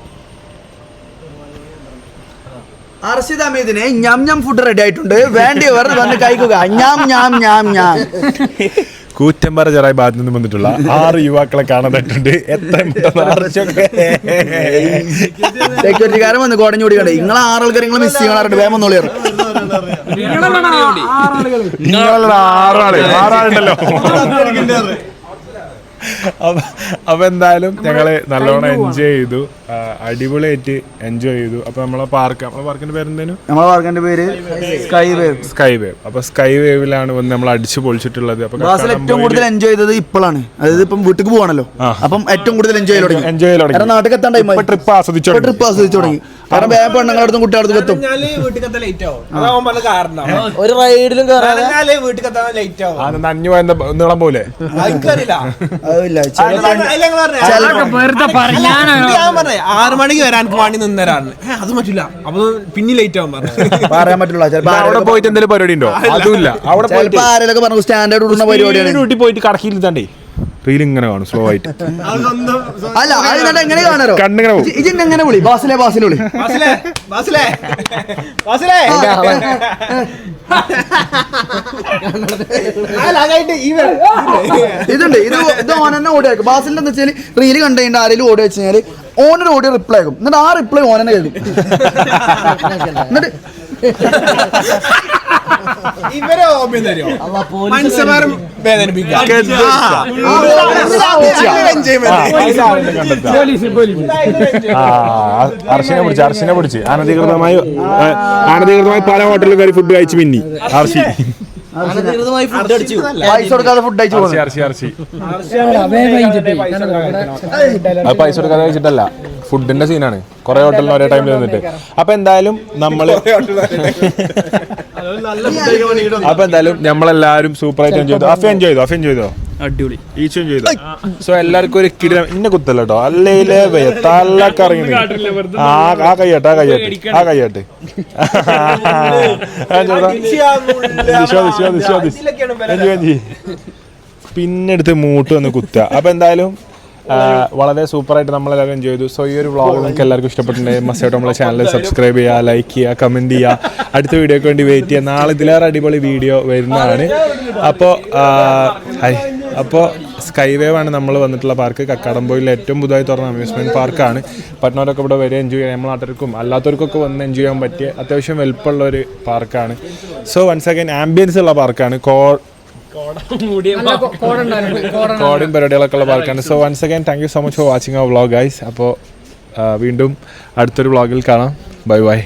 അർഷിദ് അമീദിന് ഞം ഞം ഫുഡ് റെഡി ആയിട്ടുണ്ട്. വേണ്ടിയവർ വന്ന് കഴിക്കുക. ഞാം ഞാം ഞാം ഞാം. കൂറ്റമ്പാറ ചെറായി ഭാഗത്ത് നിന്ന് വന്നിട്ടുള്ള 6 യുവാക്കളെ കാണാൻ പറ്റുന്നുണ്ട്. എത്രയും സെക്യൂരിറ്റിക്കാരൻ വന്ന് കോടഞ്ഞൂടി കണ്ടേ നിങ്ങളെ 6 ആൾക്കാർ നിങ്ങൾ മിസ് ചെയ്യണം വേഗം വന്നോളിയാറ്. ആറാളുണ്ടല്ലോ. അപ്പൊ എന്തായാലും ഞങ്ങള് നല്ലോണം എൻജോയ് ചെയ്തു, അടിപൊളിയായിട്ട് എൻജോയ് ചെയ്തു. അപ്പൊ നമ്മളെ പാർക്കിന്റെ പേരെന്തേനും? നമ്മളെ പാർക്കിന്റെ പേര് സ്കൈ വേവ്. Sky wave. അപ്പൊ സ്കൈ വേവിലാണ് വന്ന് നമ്മൾ അടിച്ചു പൊളിച്ചിട്ടുള്ളത്. അപ്പൊ ക്ലാസ്സിൽ ഏറ്റവും കൂടുതൽ എൻജോയ് ചെയ്തത് ഇപ്പോഴാണ്, അതായത് ഇപ്പം വീട്ടിൽ പോവാണല്ലോ, അപ്പം ഏറ്റവും കൂടുതൽ എൻജോയ് തുടങ്ങി. നാട്ടിൽ എത്താൻ ടൈം ട്രിപ്പ് ആസ്വദിച്ചു തുടങ്ങി. കാരണം വേഗം പെണ്ണുങ്ങളടുത്തും കുട്ടികളടുത്തും എത്തും. ഒരു റൈഡിലും നഞ്ഞു പോയ നീളം പോലെ അതില്ല 6 മണിക്ക് വരാൻ വേണ്ടി നിന്നരാണ്, അത് പറ്റില്ല, അപ്പൊ പിന്നെ ലേറ്റ് ആവും പറയാൻ പറ്റില്ല. അവിടെ പോയിട്ട് എന്തെങ്കിലും പരിപാടി ഉണ്ടോ? അതുമില്ല. അവിടെ ചിലപ്പോ ആരെയൊക്കെ പറഞ്ഞു സ്റ്റാൻഡേർഡ് ഇടുന്ന പരിപാടിയാണ്. വീട്ടിൽ പോയിട്ട് കടക്കിരുത്താണ്ടേ റീൽ ഇങ്ങനെ കാണും സ്ലോ ആയിട്ട്. അല്ല അത് എങ്ങനെ കാണാറോ, കണ്ണിങ്ങനെ പോകും. ഇതിന്റെ എങ്ങനെ വിളി ബാസിലെ വിളി ഇതുണ്ട്. ഇത് ഓൻ തന്നെ ഓടി ആക്കും. ബാസിന്റെ എന്താ വെച്ചാൽ റീല് കണ്ടു കഴിഞ്ഞാൽ ആരെങ്കിലും ഓടി വെച്ച് കഴിഞ്ഞാൽ ഓനൊരു ഓടി റിപ്ലൈ ആക്കും. എന്നിട്ട് ആ റിപ്ലൈ ഓൻ തന്നെ കേൾക്കും. എന്നിട്ട് ഇവരെ മനുഷ്യന്മാരും അർഷിനെ പിടിച്ച് അനധികൃതമായി പല ഹോട്ടലിൽ കയറി ഫുഡ് കഴിച്ച് പിന്നി അർഷി പൈസ കൊടുക്കാതെ ഫുഡ് അയച്ചു പോകും. അത് പൈസ കൊടുക്കാതെ കഴിച്ചിട്ടല്ല, ഫുഡിന്റെ സീനാണ്. കുറെ ഹോട്ടലിന് ഒരേ ടൈമിൽ വന്നിട്ട്. അപ്പൊ എന്തായാലും നമ്മളെല്ലാരും സൂപ്പറായിട്ട് എൻജോയ് ചെയ്തു. അഫി എൻജോയ് ചെയ്തോ? അടിപൊളി. ഈച്ചും ചെയ്തു. സോ എല്ലാവർക്കും ഒരു കിടിലം ഇന്നെ കുത്തല്ല കേട്ടോ, അല്ലേ തല്ലക്കറിയുന്നു. ആ കയ്യാട്ട് പിന്നെ എടുത്ത് മൂട്ട് വന്ന് കുത്തുക. അപ്പൊ എന്തായാലും വളരെ സൂപ്പറായിട്ട് നമ്മളെല്ലാവരും എൻജോയ് ചെയ്തു. സോ ഈ ഒരു വ്ളോഗ് നിങ്ങൾക്ക് എല്ലാവർക്കും ഇഷ്ടപ്പെട്ടിട്ടുണ്ടെങ്കിൽ മസ്റ്റായിട്ട് നമ്മളെ ചാനൽ സബ്സ്ക്രൈബ് ചെയ്യുക, ലൈക്ക് ചെയ്യുക, കമൻറ്റ് ചെയ്യുക. അടുത്ത വീഡിയോക്ക് വേണ്ടി വെയിറ്റ് ചെയ്യുക. നാളെ ഇതിലേറെ അടിപൊളി വീഡിയോ വരുന്നതാണ്. അപ്പോൾ സ്കൈ വേവ് ആണ് നമ്മൾ വന്നിട്ടുള്ള പാർക്ക്. കക്കാടംപൊയിലെ ഏറ്റവും പുതുതായി തുറന്ന അമ്യൂസ്മെൻറ്റ് പാർക്കാണ്. പറ്റുന്നവരൊക്കെ ഇവിടെ വരെ എൻജോയ് ചെയ്യാൻ, നമ്മുടെ നാട്ടുകാർക്കും അല്ലാത്തവർക്കൊക്കെ വന്ന് എൻജോയ് ചെയ്യാൻ പറ്റിയ അത്യാവശ്യം വലുപ്പമുള്ള ഒരു പാർക്കാണ്. സോ വൺസ് അഗൈൻ ആംബിയൻസ് ഉള്ള പാർക്കാണ്. കോഡിങ് പരിപാടികളൊക്കെ ഉള്ള പാർക്കാണ്. So once again thank you so much for watching our vlog guys. അപ്പോൾ വീണ്ടും അടുത്തൊരു വ്ളോഗിൽ കാണാം. Bye by.